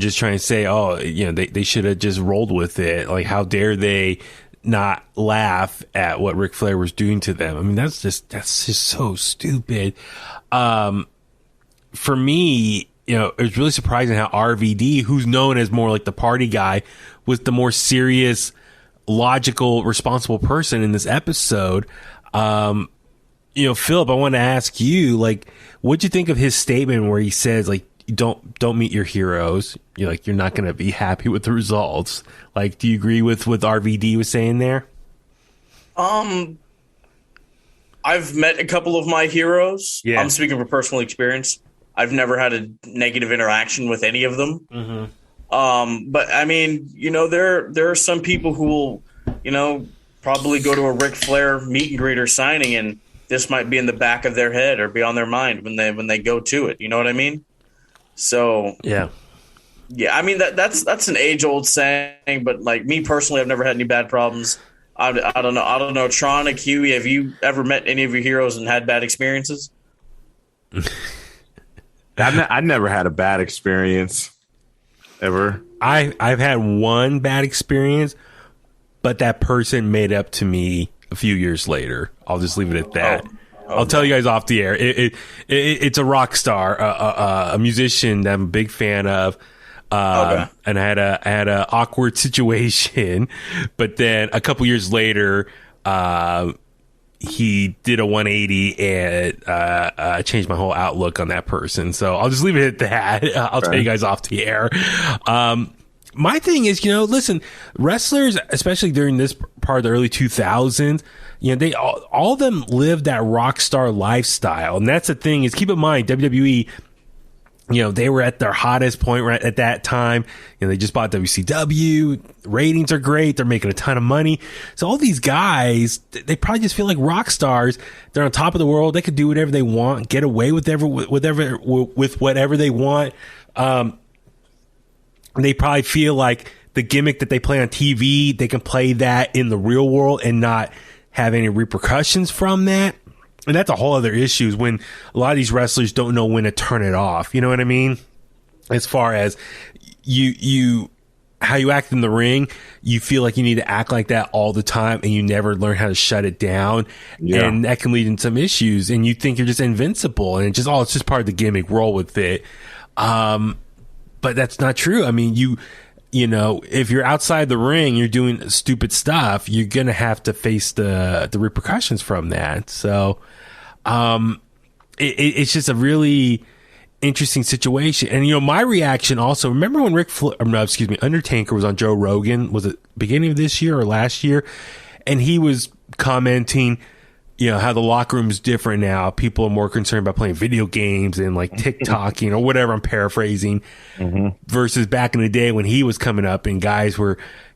just trying to say, oh, you know, they should have just rolled with it. Like, how dare they not laugh at what Ric Flair was doing to them? I mean, that's just so stupid. For me, you know, it was really surprising how RVD, who's known as more like the party guy, was the more serious, logical, responsible person in this episode. You know, Phillip, I want to ask you, like, what'd you think of his statement where he says, like, don't meet your heroes. You're not going to be happy with the results. Like, do you agree with what RVD was saying there? I I've met a couple of my heroes. Yeah. I'm speaking from personal experience. I've never had a negative interaction with any of them. Mm-hmm. But I mean, there are some people who will, probably go to a Ric Flair meet and greet or signing, and this might be in the back of their head or be on their mind when they go to it. You know what I mean? So yeah. I mean that's an age old saying, but like me personally, I've never had any bad problems. I don't know. Tronic, Huey, have you ever met any of your heroes and had bad experiences? I never had a bad experience ever. I've had one bad experience, but that person made up to me a few years later. I'll just leave it at that. I'll tell you guys off the air. It's a rock star, a musician that I'm a big fan of. And I had a awkward situation, but then a couple years later, he did a 180 and changed my whole outlook on that person. So I'll just leave it at that. I'll tell you guys off the air. My thing is, listen, wrestlers, especially during this part of the early 2000s, they all of them lived that rock star lifestyle. And that's the thing is, keep in mind, WWE, they were at their hottest point right at that time. They just bought WCW. Ratings are great. They're making a ton of money. So all these guys, they probably just feel like rock stars. They're on top of the world. They could do whatever they want, get away with whatever they want. They probably feel like the gimmick that they play on TV, they can play that in the real world and not have any repercussions from that. And that's a whole other issue, is when a lot of these wrestlers don't know when to turn it off. You know what I mean? As far as how you act in the ring, you feel like you need to act like that all the time, and you never learn how to shut it down. Yeah. And that can lead in some issues, and you think you're just invincible, and it's just part of the gimmick. Roll with it. But that's not true. I mean, if you're outside the ring, you're doing stupid stuff, you're going to have to face the repercussions from that. So, it's just a really interesting situation. And, my reaction also, remember when Undertaker was on Joe Rogan, was it beginning of this year or last year? And he was commenting, how the locker room is different now. People are more concerned about playing video games and like TikToking or whatever. I'm paraphrasing, versus back in the day when he was coming up and guys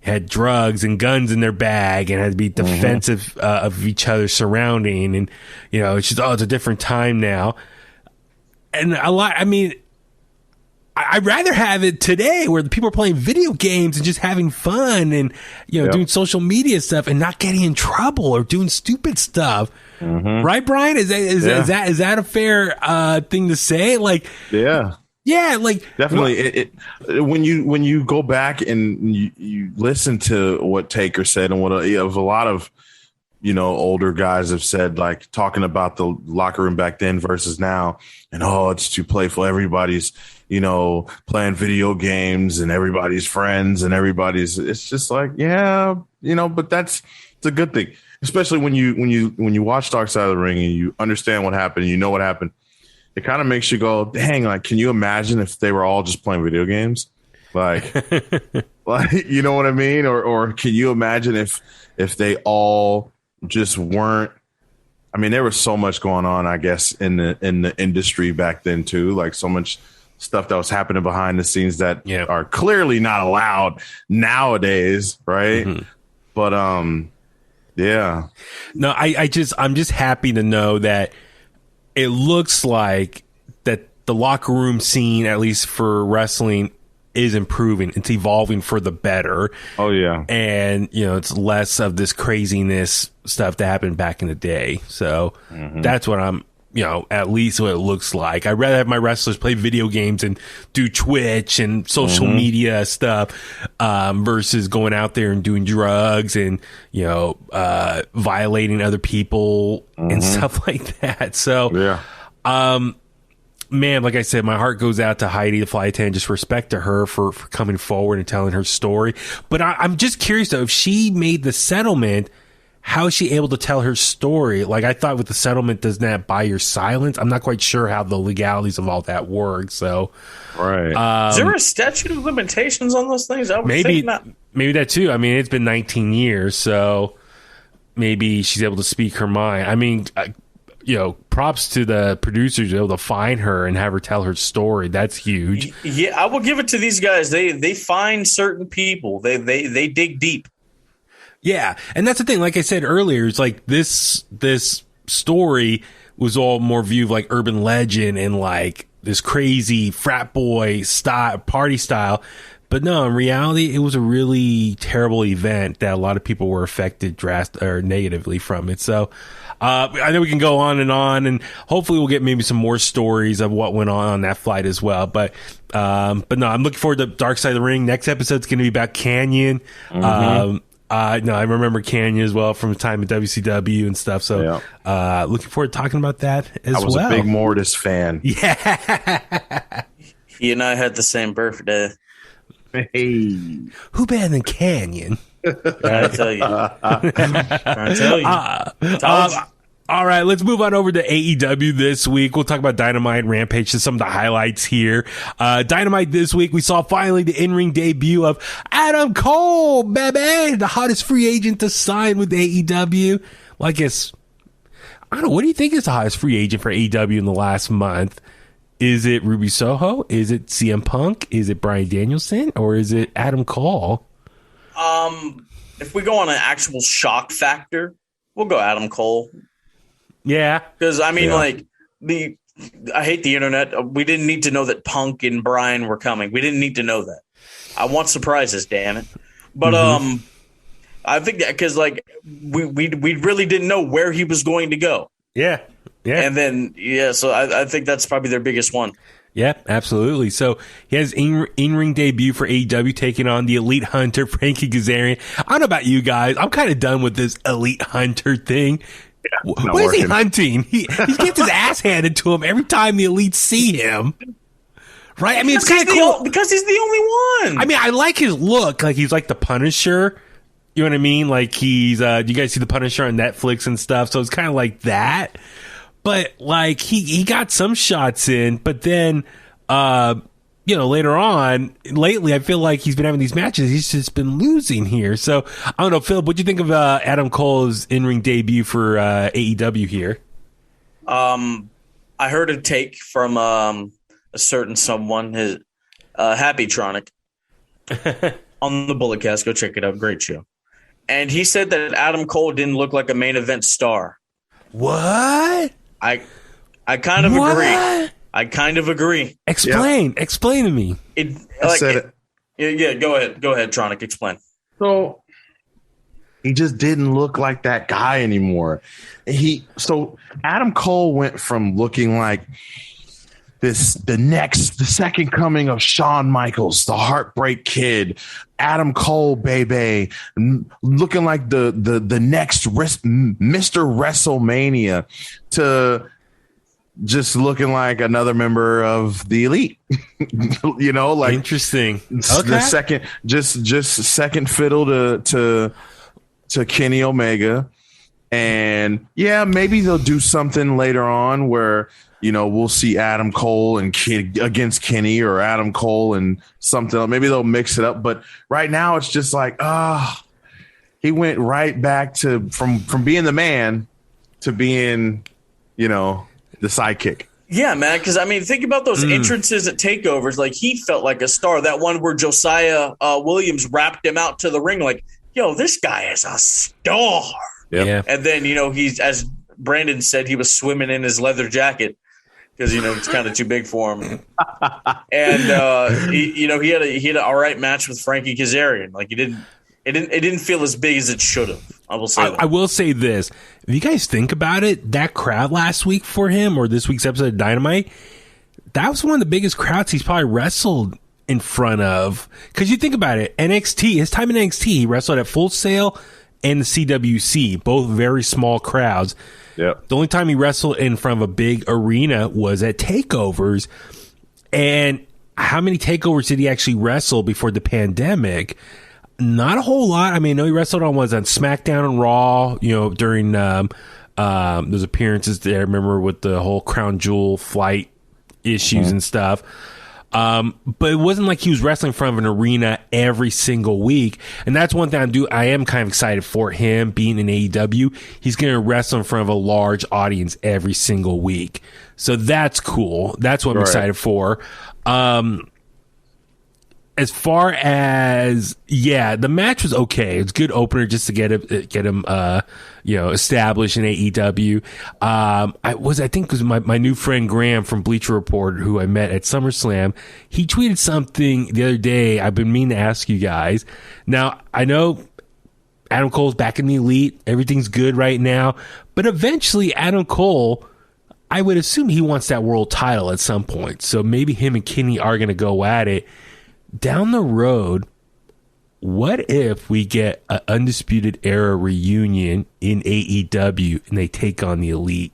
had drugs and guns in their bag and had to be defensive of each other's surrounding. And, it's just, it's a different time now. And I'd rather have it today where the people are playing video games and just having fun and, doing social media stuff and not getting in trouble or doing stupid stuff. Right, Brian? Is that a fair thing to say? Like, yeah, like definitely. When you go back and you listen to what Taker said and what a lot of older guys have said, like talking about the locker room back then versus now, and it's too playful. Everybody's playing video games and everybody's friends and it's just like, but it's a good thing, especially when you watch Dark Side of the Ring and you understand what happened, what happened. It kind of makes you go, dang, like, can you imagine if they were all just playing video games? Like, you know what I mean? Or can you imagine if they all just weren't? I mean, there was so much going on, I guess, in the industry back then too, like so much stuff that was happening behind the scenes that are clearly not allowed nowadays, right? But yeah. No, I'm just happy to know that it looks like that the locker room scene, at least for wrestling, is improving. It's evolving for the better. Oh yeah. And it's less of this craziness stuff that happened back in the day. So that's what I'm at least what it looks like. I'd rather have my wrestlers play video games and do Twitch and social media stuff, versus going out there and doing drugs and, violating other people and stuff like that. So, man, like I said, my heart goes out to Heidi, the flight attendant. Just respect to her for coming forward and telling her story. But I'm just curious though, if she made the settlement, how is she able to tell her story? Like, I thought with the settlement, doesn't that buy your silence? I'm not quite sure how the legalities of all that work. So, right. Is there a statute of limitations on those things? I would maybe think not. Maybe that too. I mean, it's been 19 years, so maybe she's able to speak her mind. I mean, props to the producers able to find her and have her tell her story. That's huge. Yeah, I will give it to these guys. They find certain people. They dig deep. Yeah, and that's the thing. Like I said earlier, it's like this story was all more viewed like urban legend and like this crazy frat boy style, party style. But no, in reality, it was a really terrible event that a lot of people were affected negatively from it. So I know we can go on, and hopefully we'll get maybe some more stories of what went on that flight as well. But no, I'm looking forward to Dark Side of the Ring. Next episode's going to be about Canyon. No, I remember Canyon as well from the time at WCW and stuff. So looking forward to talking about that as well. I was a big Mortis fan. Yeah. He and I had the same birthday. Hey, who better than Canyon? I tell you. All right, let's move on over to AEW this week. We'll talk about Dynamite and Rampage, just some of the highlights here. Dynamite this week, we saw finally the in-ring debut of Adam Cole, baby, the hottest free agent to sign with AEW. Well, I guess, I don't know, what do you think is the hottest free agent for AEW in the last month? Is it Ruby Soho? Is it CM Punk? Is it Bryan Danielson? Or is it Adam Cole? If we go on an actual shock factor, we'll go Adam Cole. Yeah. Because, I mean, I hate the internet. We didn't need to know that Punk and Bryan were coming. We didn't need to know that. I want surprises, damn it. But I think that because, we really didn't know where he was going to go. Yeah. Yeah. And then, so I think that's probably their biggest one. Yeah, absolutely. So he has in-ring debut for AEW, taking on the Elite Hunter, Frankie Kazarian. I don't know about you guys. I'm kind of done with this Elite Hunter thing. Yeah, what is he hunting? He gets his ass handed to him every time the Elites see him. Right? I mean, it's kind of cool. Because he's the only one. I mean, I like his look. Like, he's like the Punisher. You know what I mean? Like, he's, do you guys see the Punisher on Netflix and stuff? So it's kind of like that. But, like, he got some shots in, but then, later on, lately, I feel like he's been having these matches. He's just been losing here. So, I don't know, Phillip, what do you think of Adam Cole's in-ring debut for AEW here? I heard a take from a certain someone, his Happytronic, on the Bullet Cast. Go check it out. Great show. And he said that Adam Cole didn't look like a main event star. What? I kind of agree. I kind of agree. Explain to me. I said it. Yeah, go ahead, Tronic. Explain. So he just didn't look like that guy anymore. So Adam Cole went from looking like the second coming of Shawn Michaels, the Heartbreak Kid, Adam Cole, baby, looking like the next Mr. WrestleMania, to just looking like another member of the Elite. Interesting. Okay. The second, just second fiddle to Kenny Omega, and maybe they'll do something later on where we'll see Adam Cole and against Kenny, or Adam Cole and something else. Maybe they'll mix it up, but right now it's just like he went right back to from being the man to being the sidekick. Yeah, man, because, I mean, think about those entrances at takeovers. Like, he felt like a star. That one where Josiah Williams wrapped him out to the ring like, yo, this guy is a star. Yep. Yeah. And then, he's, as Brandon said, he was swimming in his leather jacket because, it's kind of too big for him. And, he had an all right match with Frankie Kazarian. Like, it didn't feel as big as it should have. I will say that. I will say this. If you guys think about it, that crowd last week for him, or this week's episode of Dynamite, that was one of the biggest crowds he's probably wrestled in front of. Because you think about it, his time in NXT, he wrestled at Full Sail and the CWC, both very small crowds. Yep. The only time he wrestled in front of a big arena was at takeovers. And how many takeovers did he actually wrestle before the pandemic? Not a whole lot. I mean, I know he wrestled on SmackDown and Raw, during those appearances there. I remember with the whole Crown Jewel flight issues and stuff. But it wasn't like he was wrestling in front of an arena every single week. And that's one thing I am kind of excited for him being in AEW. He's going to wrestle in front of a large audience every single week. So that's cool. That's what I'm excited for. As far as the match was okay. It's a good opener just to get him established in AEW. I think it was my new friend Graham from Bleacher Report, who I met at SummerSlam. He tweeted something the other day. I've been meaning to ask you guys. Now I know Adam Cole's back in the Elite. Everything's good right now, but eventually Adam Cole, I would assume he wants that world title at some point. So maybe him and Kenny are going to go at it. Down the road, what if we get an Undisputed Era reunion in AEW and they take on the Elite?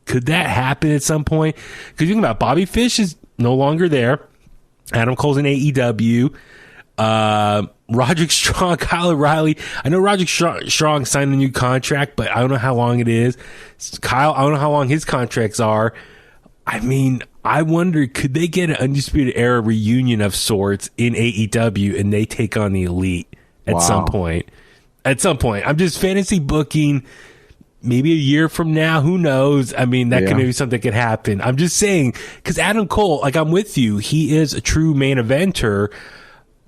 Could that happen at some point? Because you think about Bobby Fish is no longer there. Adam Cole's in AEW. Roderick Strong, Kyle O'Reilly. I know Roderick Strong signed a new contract, but I don't know how long it is. Kyle, I don't know how long his contracts are. I mean, I wonder, could they get an Undisputed Era reunion of sorts in AEW and they take on the Elite at some point? At some point. I'm just fantasy booking maybe a year from now. Who knows? I mean, that could maybe something could happen. I'm just saying, because Adam Cole, like, I'm with you. He is a true main eventer,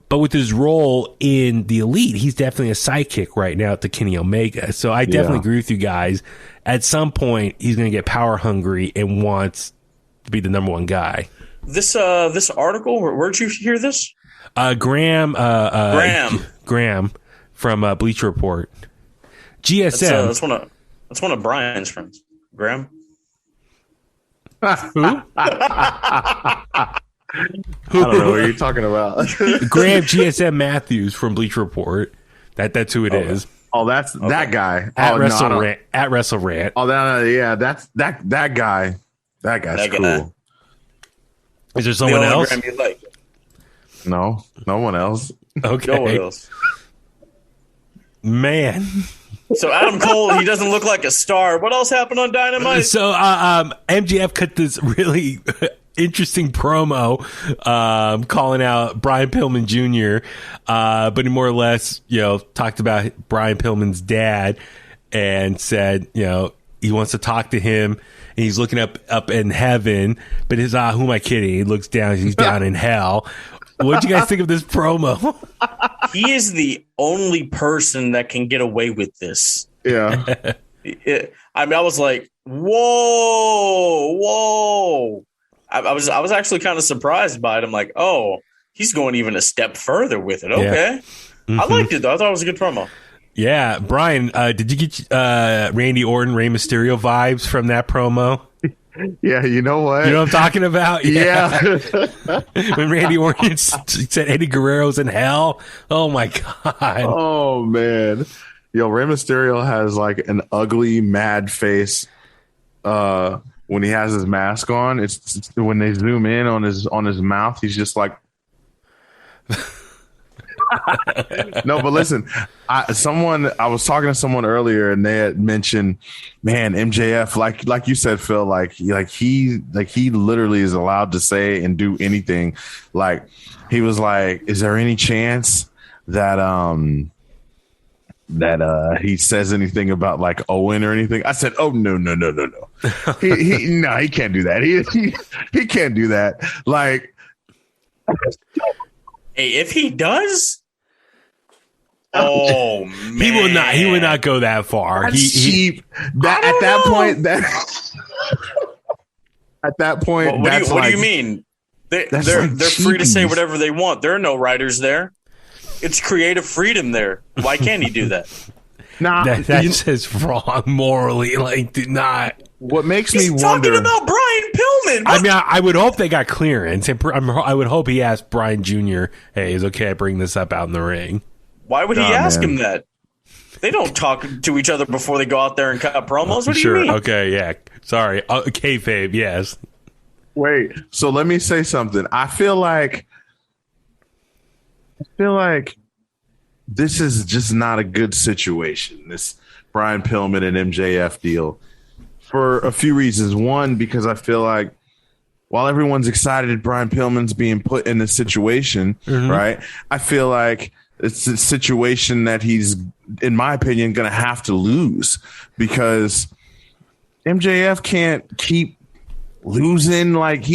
but with his role in the Elite, he's definitely a sidekick right now to Kenny Omega. So I definitely agree with you guys. At some point, he's going to get power hungry and wants to be the number one guy. This article, where'd you hear this? Graham from Bleacher Report. GSM. That's one of Brian's friends. Graham. Who? I don't know what you're talking about. Graham GSM Matthews from Bleacher Report. That's who it is. Oh, that's that guy. At Wrestle Rant. Oh, that's that guy. That guy's cool. Is there someone else? Like? No one else. Okay. No one else. Man. So Adam Cole, he doesn't look like a star. What else happened on Dynamite? So MJF cut this really interesting promo calling out Brian Pillman Jr., but he more or less, talked about Brian Pillman's dad and said, he wants to talk to him. And he's looking up in heaven, but who am I kidding? He looks down, he's down in hell. What'd you guys think of this promo? He is the only person that can get away with this. Yeah. I was like, whoa. I was actually kind of surprised by it. I'm like, oh, he's going even a step further with it. Okay. Yeah. Mm-hmm. I liked it, though. I thought it was a good promo. Yeah, Brian, did you get Randy Orton, Rey Mysterio vibes from that promo? Yeah, you know what? You know what I'm talking about? Yeah. When Randy Orton said Eddie Guerrero's in hell. Oh, my God. Oh, man. Yo, Rey Mysterio has like an ugly, mad face when he has his mask on. It's when they zoom in on his mouth, he's just like... No, but listen, I was talking to someone earlier and they had mentioned, man, MJF, like you said, Phil, like he literally is allowed to say and do anything. Like he was like, is there any chance that he says anything about like Owen or anything? I said, oh no. He can't do that. He can't do that. Like, hey, if he does, oh man, he will not go that far. That's cheap. At that point, what do you mean? They're free to say whatever they want. There are no writers there. It's creative freedom there. Why can't he do that? Nah, that's just wrong morally. Like, do not. What makes me wonder? Talking about Brian Pillman. I mean, I would hope they got clearance. I would hope he asked Brian Jr., "Hey, is it okay I bring this up out in the ring?" Why would he ask him that? They don't talk to each other before they go out there and cut promos. What do you mean? Okay, yeah. Sorry. Kayfabe, yes. Wait. So let me say something. I feel like this is just not a good situation. This Brian Pillman and MJF deal. For a few reasons. One, because I feel like while everyone's excited Brian Pillman's being put in this situation, right? I feel like it's a situation that he's, in my opinion, going to have to lose, because MJF can't keep losing. Like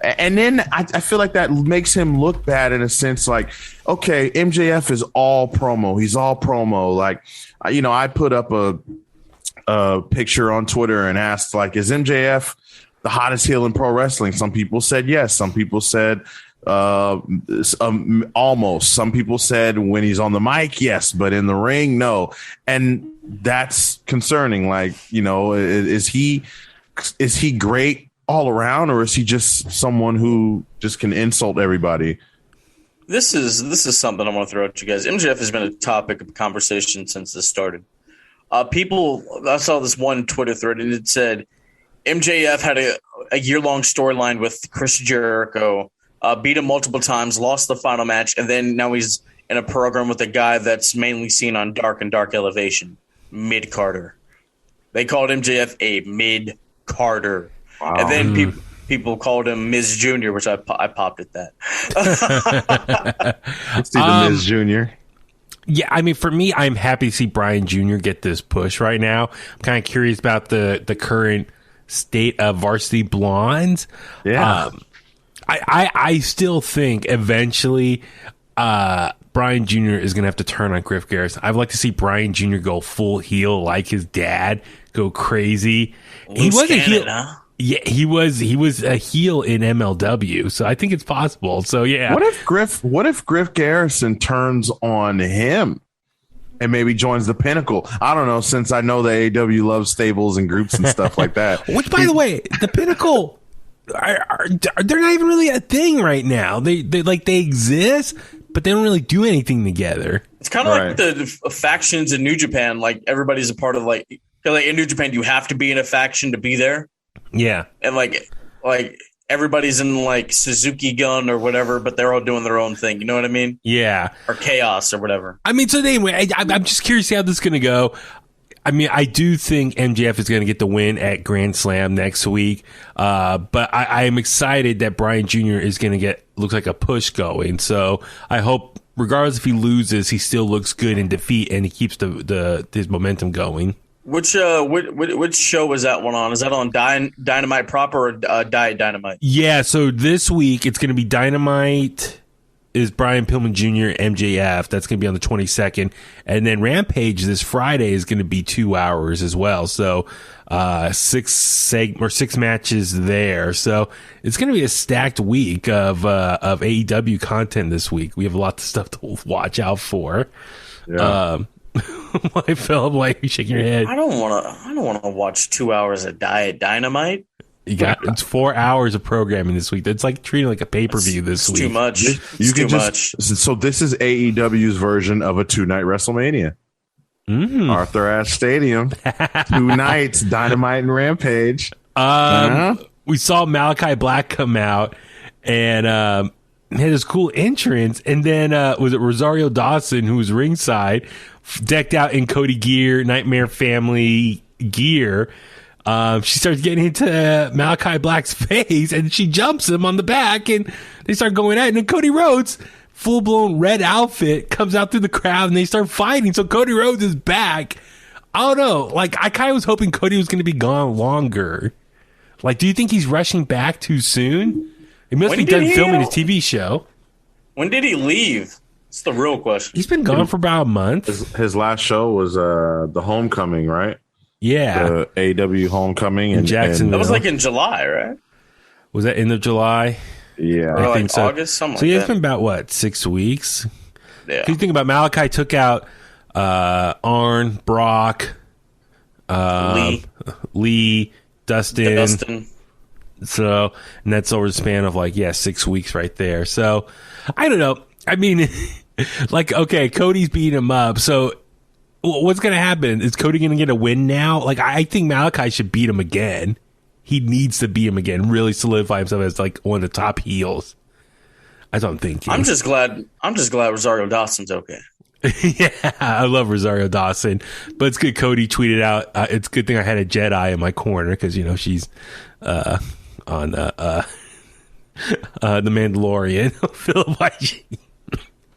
and then I feel like that makes him look bad in a sense. Like, okay, MJF is all promo. He's all promo. Like, I put up a picture on Twitter and asked, like, is MJF the hottest heel in pro wrestling? Some people said yes. Some people said almost. Some people said when he's on the mic, yes, but in the ring, no. And that's concerning. Like, is he great all around, or is he just someone who just can insult everybody? This is something I want to throw at you guys. MJF has been a topic of conversation since this started. I saw this one Twitter thread, and it said MJF had a year-long storyline with Chris Jericho, beat him multiple times, lost the final match, and then now he's in a program with a guy that's mainly seen on Dark and Dark Elevation, Mid-Carter. They called MJF a Mid-Carter. Wow. And then people called him Miz Jr., which I popped at that. Let's see the Miz Jr. Yeah, I mean, for me, I'm happy to see Brian Jr. get this push right now. I'm kind of curious about the current state of Varsity Blondes. Yeah. I still think eventually Brian Jr. is going to have to turn on Griff Garrison. I'd like to see Brian Jr. go full heel like his dad, go crazy. He was a heel. Huh? Yeah, he was a heel in MLW, so I think it's possible. So yeah. What if Griff Garrison turns on him and maybe joins the Pinnacle? I don't know, since I know the AEW loves stables and groups and stuff like that. Which, by the way, the Pinnacle they're not even really a thing right now. They exist, but they don't really do anything together. It's kind of like the factions in New Japan. Like, everybody's a part of, like in New Japan, you have to be in a faction to be there. Yeah. And like everybody's in like Suzuki Gun or whatever, but they're all doing their own thing. You know what I mean? Yeah. Or Chaos or whatever. I mean, so anyway, I'm just curious how this is going to go. I mean, I do think MJF is going to get the win at Grand Slam next week. But I am excited that Brian Jr. is going to looks like a push going. So I hope, regardless if he loses, he still looks good in defeat and he keeps his momentum going. Which show was that one on? Is that on Dynamite proper or Diet Dynamite? Yeah, so this week it's going to be Dynamite is Brian Pillman Jr. MJF. That's going to be on the 22nd. And then Rampage this Friday is going to be 2 hours as well. So 6 matches there. So it's going to be a stacked week of AEW content this week. We have a lot of stuff to watch out for. Yeah. Why, Phillip? Why are you shaking your head? I don't want to watch 2 hours of Diet Dynamite. It's 4 hours of programming this week. It's like treating like a pay-per-view this week. Too much. So this is AEW's version of a 2-night WrestleMania. Arthur Ashe Stadium, 2 nights, Dynamite and Rampage. We saw Malakai Black come out and had this cool entrance, and then was it Rosario Dawson, who was ringside, decked out in Cody gear, Nightmare Family gear. She starts getting into Malakai Black's face, and she jumps him on the back, and they start going at it. And then Cody Rhodes, full-blown red outfit, comes out through the crowd, and they start fighting. So Cody Rhodes is back. I don't know. Like, I kind of was hoping Cody was going to be gone longer. Like, do you think he's rushing back too soon? He must be done filming his TV show. When did he leave? It's the real question. He's been gone for about a month. His last show was the Homecoming, right? Yeah. The AEW Homecoming in Jacksonville. That was like in July, right? Was that end of July? Yeah. Or like so. August, something so like yeah, that. It's been about 6 weeks. Yeah. You think about Malakai took out Arn, Brock, Lee, Dustin. So, and that's over the span of 6 weeks right there. So, I don't know. I mean, okay, Cody's beating him up. So, what's going to happen? Is Cody going to get a win now? I think Malakai should beat him again. He needs to beat him again. Really solidify himself as one of the top heels. That's what I'm thinking. I'm just glad Rosario Dawson's okay. Yeah, I love Rosario Dawson. But it's good Cody tweeted out, it's a good thing I had a Jedi in my corner because, she's The Mandalorian. Phillip IG.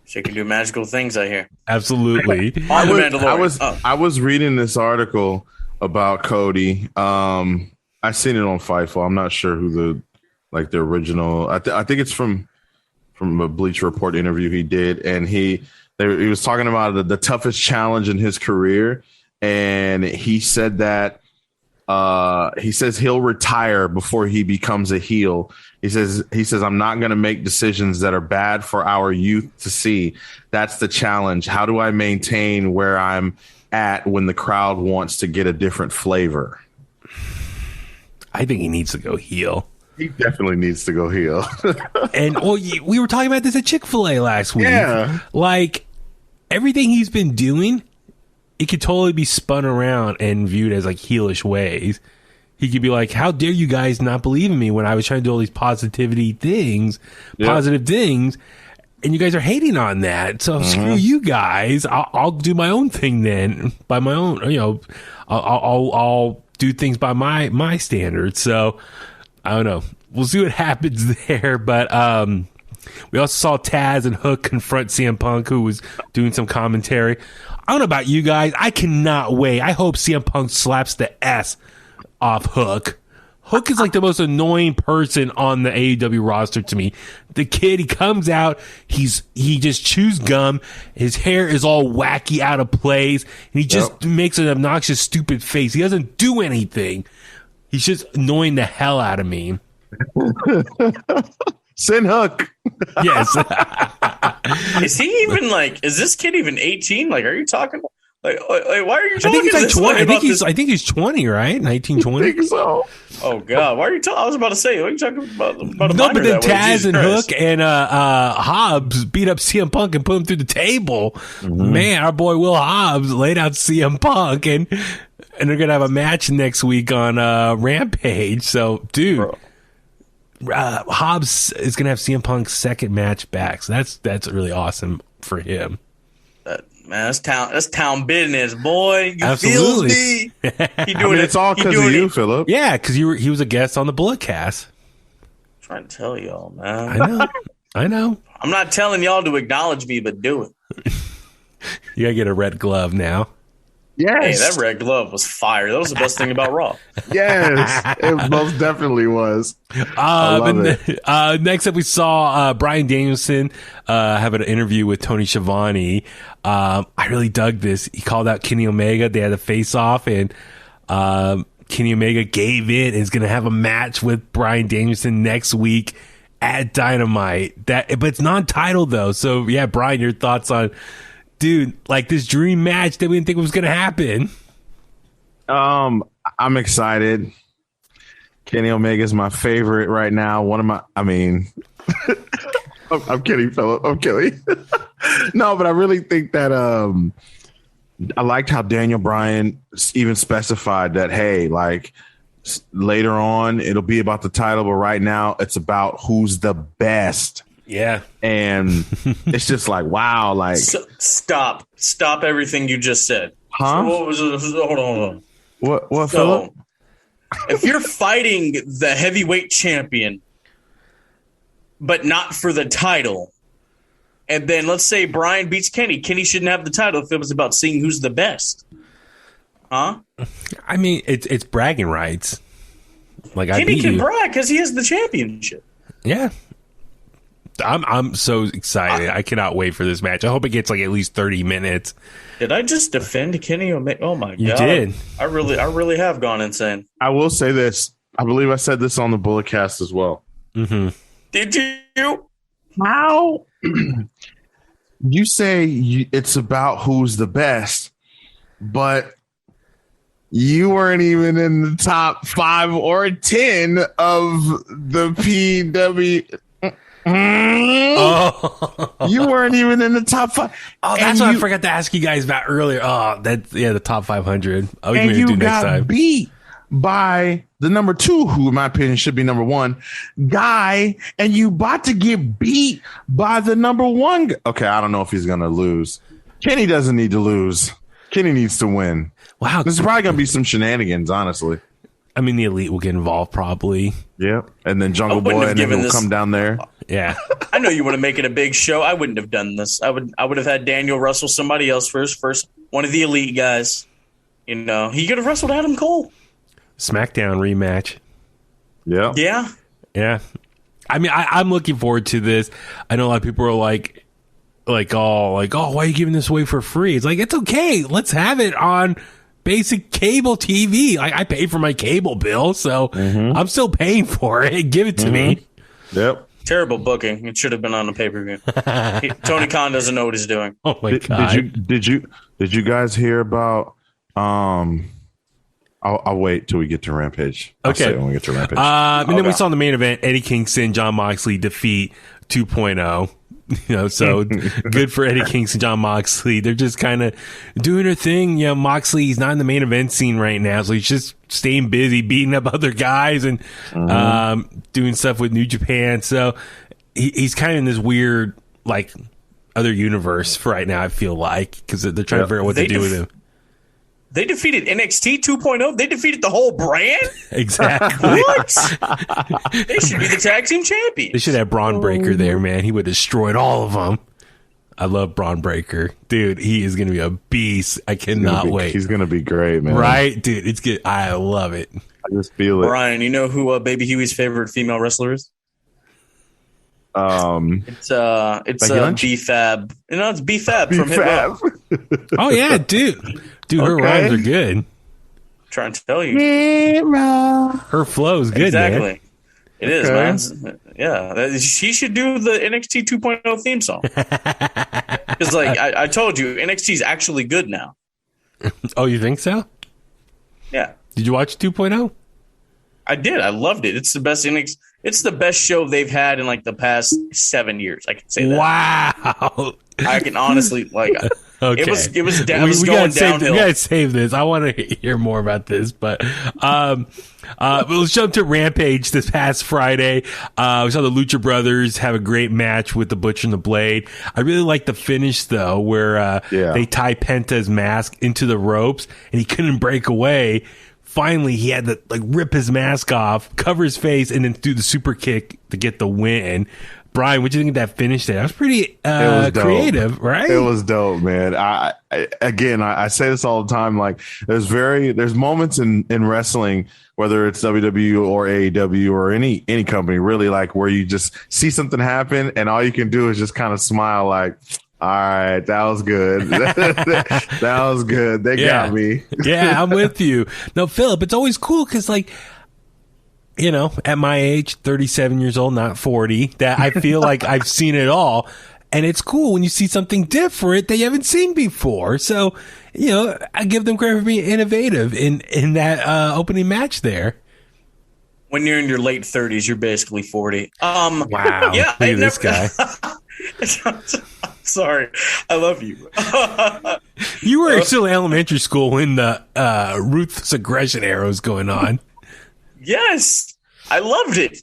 She can do magical things, I hear. Absolutely. I was reading this article about Cody. I seen it on Fightful. I'm not sure who the original. I think it's from a Bleacher Report interview he did, and he was talking about the toughest challenge in his career, and he said that he says he'll retire before he becomes a heel. He says I'm not going to make decisions that are bad for our youth to see. That's the challenge. How do I maintain where I'm at when the crowd wants to get a different flavor? I think he needs to go heel. He definitely needs to go heel. And we were talking about this at Chick-fil-A last week. Yeah. Like, everything he's been doing, it could totally be spun around and viewed as like heelish ways. He could be like, how dare you guys not believe in me when I was trying to do all these positive things, and you guys are hating on that. So screw you guys. I'll do my own thing then, by my own. I'll do things by my standards. So I don't know. We'll see what happens there. But we also saw Taz and Hook confront CM Punk, who was doing some commentary. I don't know about you guys. I cannot wait. I hope CM Punk slaps the S off Hook. Hook is like the most annoying person on the AEW roster to me. The kid, he comes out, he just chews gum, his hair is all wacky out of place, and he just makes an obnoxious, stupid face. He doesn't do anything. He's just annoying the hell out of me. Send Hook. Yes. Is he even is this kid even 18? Like, are you talking? Why are you talking? I think he's 20, right? 19, 20. I think so. Oh God, why are you talking? I was about to say, what are you talking about? No, but then Taz and Hook and Hobbs beat up CM Punk and put him through the table. Man, our boy Will Hobbs laid out CM Punk, and they're gonna have a match next week on Rampage. So, dude, Hobbs is gonna have CM Punk's second match back. So that's really awesome for him. Man, that's town business, boy. You Absolutely. feel me? It's all because of you, Phillip. Yeah, because he was a guest on the Bloodcast. I'm trying to tell y'all, man. I know. I'm not telling y'all to acknowledge me, but do it. You gotta get a red glove now. Yes. Hey, that red glove was fire. That was the best thing about Raw. Yes, it most definitely was. I love it. Next up, we saw Bryan Danielson have an interview with Tony Schiavone. I really dug this. He called out Kenny Omega. They had a face-off, and Kenny Omega gave in and is going to have a match with Bryan Danielson next week at Dynamite. But it's non-titled, though. So, yeah, Bryan, your thoughts on... Dude, like this dream match that we didn't think was going to happen. I'm excited. Kenny Omega is my favorite right now. I'm kidding, Phillip. I'm kidding. No, but I really think that I liked how Daniel Bryan even specified that, hey, like later on, it'll be about the title, but right now it's about who's the best. Yeah. And it's just like, wow, like stop everything you just said. Huh? So hold on. What, So, Phillip? if you're fighting the heavyweight champion, but not for the title, and then let's say Bryan beats Kenny shouldn't have the title if it was about seeing who's the best. Huh? I mean, it's bragging rights. Like, Kenny can brag because he has the championship. Yeah. I'm so excited. I cannot wait for this match. I hope it gets like at least 30 minutes. Did I just defend Kenny Omega? Oh my God. You did. I really have gone insane. I will say this. I believe I said this on the Bulletcast as well. Mm-hmm. Did you? How? You say it's about who's the best, but you weren't even in the top 5 or 10 of the PW. Oh, you weren't even in the top 5. Oh, that's what I forgot to ask you guys about earlier. Oh, the top 500. Oh, we can do next time. Beat by the number 2, who in my opinion should be number 1 guy, and you about to get beat by the number 1. Okay, I don't know if he's gonna lose. Kenny doesn't need to lose. Kenny needs to win. Wow, this is probably gonna be some shenanigans, honestly. I mean, the Elite will get involved probably. Yeah, and then Jungle Boy, and then he'll come down there. Yeah, I know you want to make it a big show. I wouldn't have done this. I would have had Daniel wrestle somebody else first, one of the Elite guys. You know, he could have wrestled Adam Cole. SmackDown rematch. Yeah, yeah. I mean, I'm looking forward to this. I know a lot of people are like, oh, why are you giving this away for free? It's like, it's okay. Let's have it on basic cable TV. I pay for my cable bill, so I'm still paying for it. Give it to me. Yep. Terrible booking. It should have been on the pay-per-view. Tony Khan doesn't know what he's doing. Oh my god! Did you guys hear about? I'll wait till we get to Rampage. Okay, when we get to Rampage. And then we saw in the main event Eddie Kingston, Jon Moxley defeat 2.0. You know, so good for Eddie Kingston, Jon Moxley. They're just kind of doing their thing. You know, Moxley, he's not in the main event scene right now, so he's just staying busy, beating up other guys and doing stuff with New Japan. So he's kind of in this weird, like, other universe for right now, I feel like, because they're trying to figure out what to do with him. They defeated NXT 2.0. They defeated the whole brand? Exactly. What? They should be the tag team champions. They should have Braun Breaker there, man. He would have destroyed all of them. I love Braun Breaker. Dude, he is going to be a beast. I cannot wait. He's going to be great, man. Right? Dude, it's good. I love it. I just feel it. Brian, you know who Baby Huey's favorite female wrestler is? It's B-Fab. You know, it's B-Fab from Hip Hop. Oh, yeah, dude. Dude, her rhymes are good. I'm trying to tell you. Miro. Her flow is good, exactly. man. It is, man. Yeah. She should do the NXT 2.0 theme song. Because, like, I told you, NXT is actually good now. Oh, you think so? Yeah. Did you watch 2.0? I did. I loved it. It's the best NXT. It's the best show they've had in, like, the past 7 years. I can say that. Wow. I can honestly, like... Okay. It was going downhill. We gotta save this. I want to hear more about this, but let's jump to Rampage this past Friday. We saw the Lucha Brothers have a great match with the Butcher and the Blade. I really like the finish though, where they tie Penta's mask into the ropes and he couldn't break away. Finally, he had to like rip his mask off, cover his face, and then do the super kick to get the win. Brian, what do you think of that finish there? That was pretty creative, right? It was dope, man. I say this all the time. Like, there's moments in wrestling, whether it's WWE or AEW or any company, really, like where you just see something happen and all you can do is just kind of smile, like, all right, that was good. That was good. They got me. Yeah, I'm with you. No, Phillip, it's always cool because, like, you know, at my age, 37 years old, not 40, that I feel like I've seen it all. And it's cool when you see something different that you haven't seen before. So, you know, I give them credit for being innovative in that opening match there. When you're in your late 30s, you're basically 40. Wow. Yeah. Look at this guy. Sorry. I love you. You were still in elementary school when the ruthless aggression era was going on. Yes, I loved it.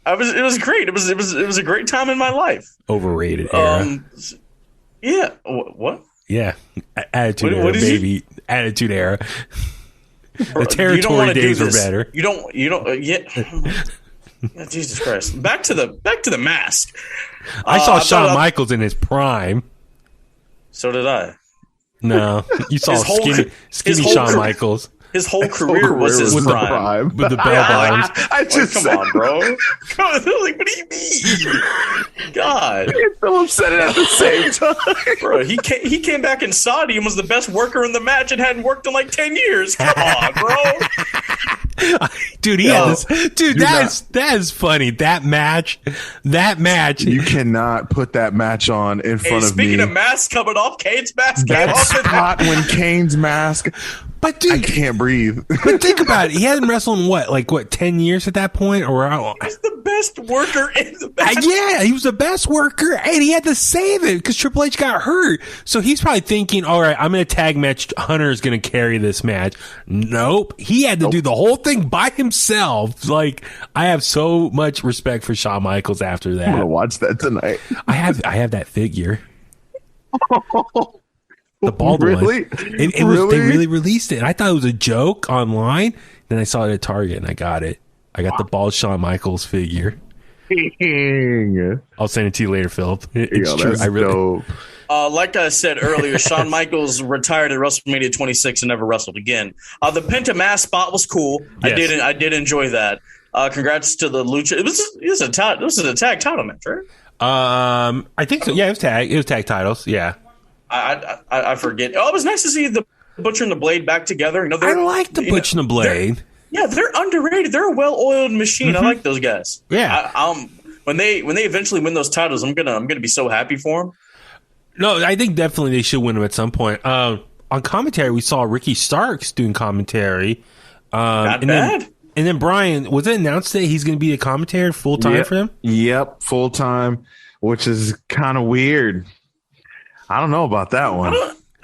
It was great. It was a great time in my life. Overrated era. Yeah. What? Yeah. Attitude era, baby. Attitude era. The territory days were better. You don't. Yeah. Jesus Christ. Back to the mask. I saw Shawn Michaels in his prime. So did I. No, you saw skinny Shawn Michaels. His whole career was his prime. With the bell bottoms. Come on, bro. Like, what do you mean? God. Phillip said it at the same time. Bro, he came back in Saudi and was the best worker in the match and hadn't worked in like 10 years. Come on, bro. Dude, that is funny. That match. You cannot put that match on in front of me. Speaking of masks coming off, Kane's mask came off. That spot when Kane's mask. But dude, I can't breathe. But think about it. He hadn't wrestled in what, 10 years at that point? Or he's the best worker in the match. Yeah, he was the best worker, and he had to save it because Triple H got hurt. So he's probably thinking, all right, I'm in a tag match. Hunter is going to carry this match. Nope. He had to do the whole thing by himself. Like, I have so much respect for Shawn Michaels after that. I'm going to watch that tonight. I have that figure. The bald Really? one. It was. They really released it. And I thought it was a joke online. Then I saw it at Target and I got it. I got the bald Shawn Michaels figure. I'll send it to you later, Philip. It's true. That's dope. Like I said earlier, Shawn Michaels retired at WrestleMania 26 and never wrestled again. The Penta Mask spot was cool. Yes. I did enjoy that. Congrats to the Lucha. It was a tag title match, right? I think so. Yeah, it was tag. It was tag titles. Yeah. I forget. Oh, it was nice to see the Butcher and the Blade back together. You know, I like the Butcher and the Blade. They're underrated. They're a well-oiled machine. I like those guys. Yeah. When they eventually win those titles, I'm gonna be so happy for them. No, I think definitely they should win them at some point. On commentary, we saw Ricky Starks doing commentary. Not bad. And then Brian, was it announced that he's going to be a commentator full time for them? Yep, full time, which is kind of weird. I don't know about that one.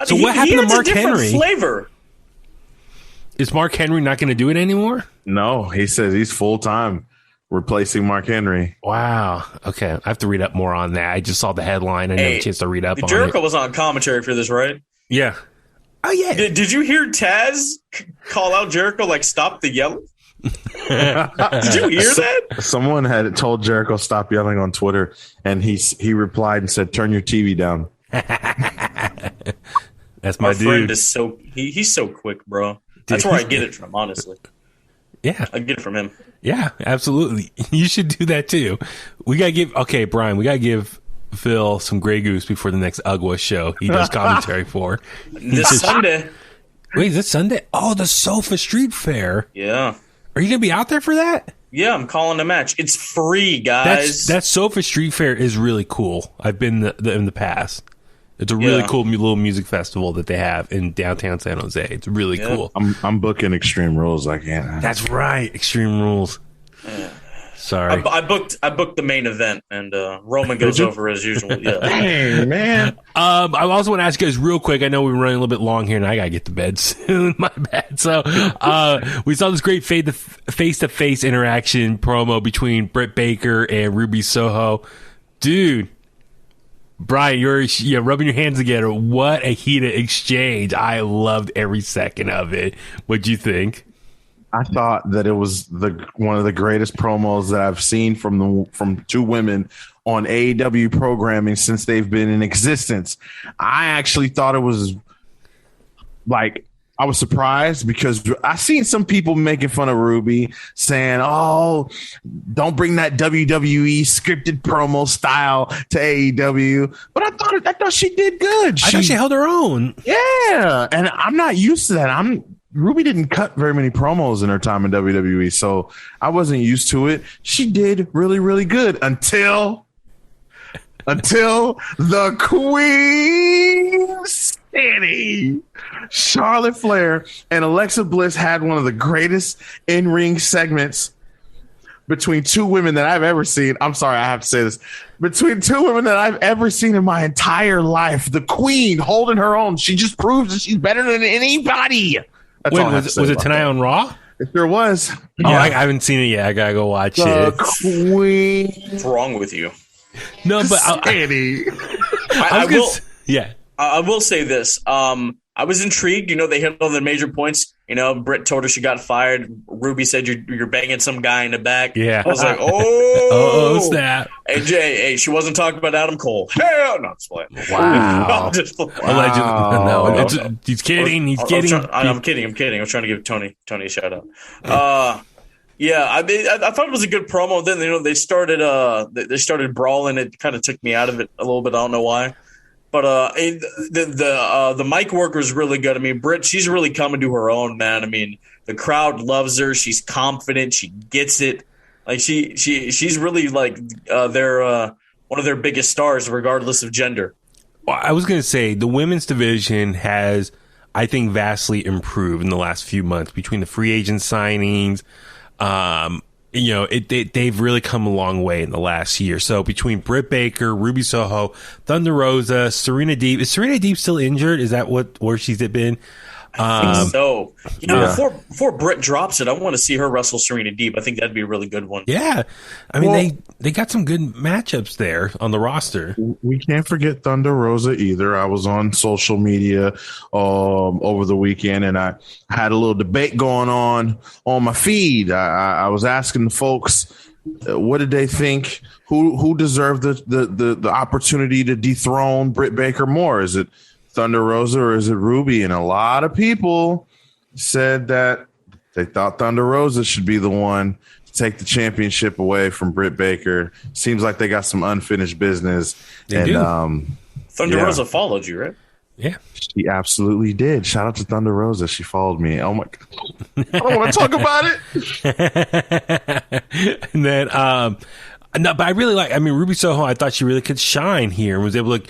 So what happened to Mark a Henry? Flavor. Is Mark Henry not going to do it anymore? No, he says he's full time replacing Mark Henry. Wow. Okay, I have to read up more on that. I just saw the headline. I didn't have a chance to read up on it. Jericho was on commentary for this, right? Yeah. Oh yeah. Did you hear Taz call out Jericho like stop the yelling? Did you hear that? Someone had told Jericho stop yelling on Twitter, and he replied and said, "Turn your TV down." That's my dude. Friend is he's so quick, bro. That's where I get it from, honestly. Yeah, I get it from him. Yeah, absolutely. You should do that too. We gotta give Phil some Grey Goose before the next UGWA show he does commentary for. This Sunday. Wait, is this Sunday? Oh, the Sofa Street Fair. Yeah. Are you going to be out there for that? Yeah, I'm calling a match. It's free, guys. That Sofa Street Fair is really cool. I've been in the past. It's a really cool little music festival that they have in downtown San Jose. It's really cool. I'm booking Extreme Rules. I can't. That's right, Extreme Rules. Yeah. Sorry, I booked the main event, and Roman goes over as usual. Yeah, hey man. I also want to ask you guys real quick. I know we're running a little bit long here, and I gotta get to bed soon. My bad. So we saw this great face-to-face interaction promo between Britt Baker and Ruby Soho. Dude, Brian, you're rubbing your hands together. What a heated exchange! I loved every second of it. What'd you think? I thought that it was one of the greatest promos that I've seen from two women on AEW programming since they've been in existence. I actually thought it was like, I was surprised because I seen some people making fun of Ruby, saying, "Oh, don't bring that WWE scripted promo style to AEW." But I thought she did good. I thought she held her own. Yeah, and I'm not used to that. Ruby didn't cut very many promos in her time in WWE, so I wasn't used to it. She did really, really good until the Queen City. Charlotte Flair and Alexa Bliss had one of the greatest in-ring segments between two women that I've ever seen. I'm sorry, I have to say this. Between two women that I've ever seen in my entire life. The Queen holding her own. She just proves that she's better than anybody. Wait, was it tonight on Raw? It sure was. Oh, I haven't seen it yet. I gotta go watch the it. Queen. What's wrong with you? No, but I will say this. I was intrigued. You know, they hit all the major points. You know, Britt told her she got fired. Ruby said you're banging some guy in the back. Yeah. I was like, oh snap. Hey, she wasn't talking about Adam Cole. Hell no, just playing. Wow. No, he's kidding. He's kidding. I'm kidding. I was trying to give Tony a shout out. Yeah, I thought it was a good promo. Then they started brawling. It kind of took me out of it a little bit. I don't know why. But the mic work was really good. I mean, Britt, she's really coming to her own, man. I mean, the crowd loves her. She's confident. She gets it. Like she's really like one of their biggest stars, regardless of gender. Well, I was going to say the women's division has, I think, vastly improved in the last few months between the free agent signings. They've really come a long way in the last year. So between Britt Baker, Ruby Soho, Thunder Rosa, Serena Deeb. Is Serena Deeb still injured? Is that where she's been? I think so. Before Britt drops it, I want to see her wrestle Serena Deeb. I think that'd be a really good one. Yeah. I mean, they got some good matchups there on the roster. We can't forget Thunder Rosa either. I was on social media over the weekend, and I had a little debate going on my feed. I was asking the folks, what did they think? Who deserved the opportunity to dethrone Britt Baker more? Is it Thunder Rosa or is it Ruby? And a lot of people said that they thought Thunder Rosa should be the one to take the championship away from Britt Baker. Seems like they got some unfinished business. They do. Thunder Rosa followed you, right? Yeah. She absolutely did. Shout out to Thunder Rosa. She followed me. Oh my God. I don't want to talk about it. And then, no, but I really Ruby Soho, I thought she really could shine here and was able to,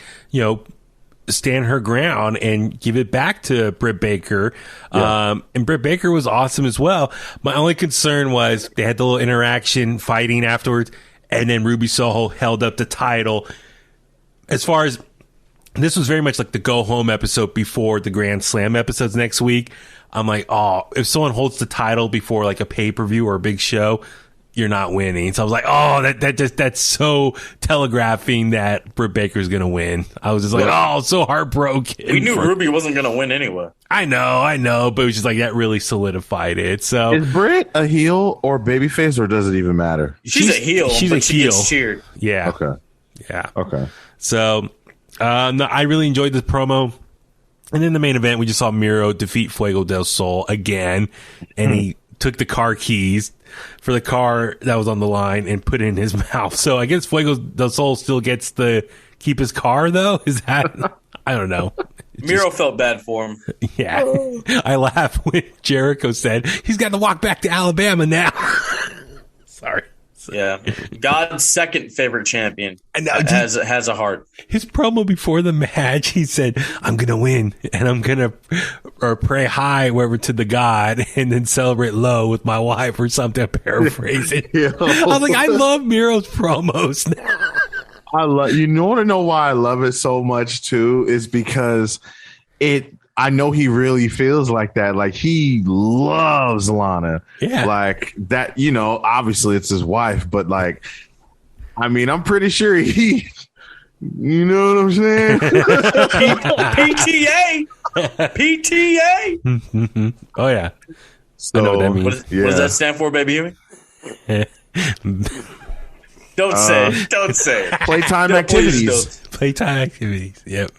stand her ground and give it back to Britt Baker. Yeah. And Britt Baker was awesome as well. My only concern was they had the little interaction fighting afterwards, and then Ruby Soho held up the title. As far as this was very much like the go home episode before the Grand Slam episodes next week. I'm like, oh, if someone holds the title before like a pay-per-view or a big show, you're not winning. So I was like, oh, that's so telegraphing that Britt Baker's going to win. I was just like, so heartbroken. We knew Ruby wasn't going to win anyway. I know, but it was just like that really solidified it. So is Britt a heel or babyface, or does it even matter? She's a heel. She gets cheered. Yeah. Okay. Yeah. Okay. So no, I really enjoyed this promo. And in the main event, we just saw Miro defeat Fuego Del Sol again, and he took the car keys for the car that was on the line and put it in his mouth. So I guess Fuego Del Sol still gets to keep his car, though? Is that... I don't know. Miro felt bad for him. Yeah. I laughed when Jericho said, he's got to walk back to Alabama now. Sorry. Yeah. God's second favorite champion has a heart. His promo before the match, he said, I'm going to win, and I'm going to pray high wherever to the God and then celebrate low with my wife or something. I'm paraphrasing. I was like, I love Miro's promos now. You want to know why I love it so much too? Is because I know he really feels like that. Like he loves Lana. Yeah. Like that, obviously it's his wife, but like, I mean, I'm pretty sure he, you know what I'm saying? PTA. Oh yeah. So, I know what that means. What does that stand for, Baby Huey? Don't say it. Don't say it. Playtime activities. Playtime activities. Yep.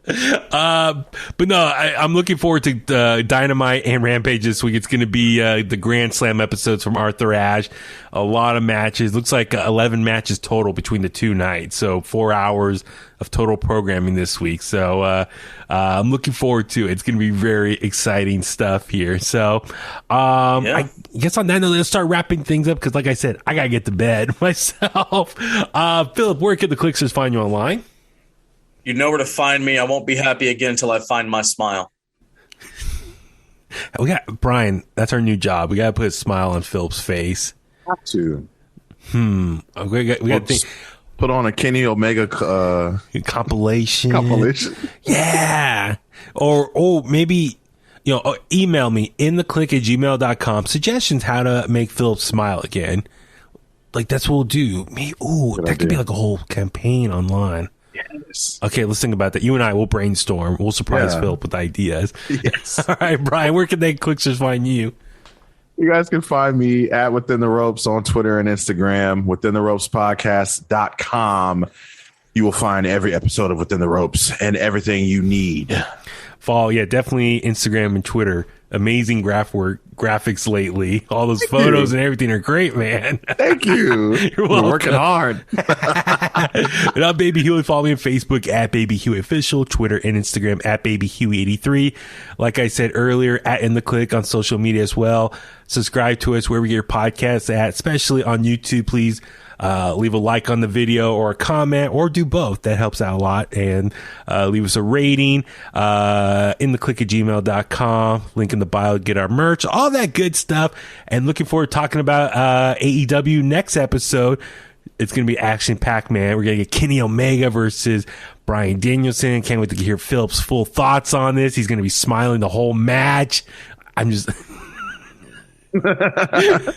But no, I'm looking forward to Dynamite and Rampage this week. It's going to be the Grand Slam episodes from Arthur Ashe. A lot of matches. Looks like 11 matches total between the two nights. So 4 hours of total programming this week. So I'm looking forward to it. It's going to be very exciting stuff here. So I guess on that note, let's start wrapping things up because, like I said, I got to get to bed myself. Phillip, where can the Kliqsters find you online? You know where to find me. I won't be happy again until I find my smile. We got Brian. That's our new job. We got to put a smile on Philip's face. Have to. We got to think. Put on a Kenny Omega compilation. Yeah. Or maybe, email me inthekliq@gmail.com suggestions how to make Philip smile again. Like that's what we'll do. That could be like a whole campaign online. Yes. Okay, let's think about that. You and I will brainstorm. We'll surprise Philip with ideas. Yes. All right, Brian, where can they Kliqsters find you? You guys can find me at Within the Ropes on Twitter and Instagram, withintheropespodcast.com. You will find every episode of Within the Ropes and everything you need. Follow, definitely Instagram and Twitter. Amazing graphics lately. All those photos and everything are great, man. Thank you. You're welcome. We're working hard. And I'm Baby Huey. Follow me on Facebook at Baby Huey Official, Twitter and Instagram at Baby Huey 83. Like I said earlier, at In The Kliq on social media as well. Subscribe to us wherever you get your podcasts at, especially on YouTube. Please leave a like on the video or a comment, or do both. That helps out a lot. And leave us a rating. inthekliq@gmail.com. Link in the bio to get our merch. All that good stuff. And looking forward to talking about AEW next episode. It's going to be action-packed, man. We're going to get Kenny Omega versus Bryan Danielson. Can't wait to hear Phillip's full thoughts on this. He's going to be smiling the whole match. I'm just...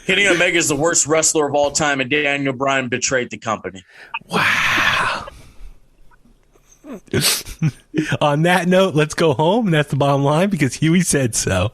Kenny Omega is the worst wrestler of all time, and Daniel Bryan betrayed the company. Wow. On that note, let's go home. And that's the bottom line because Huey said so.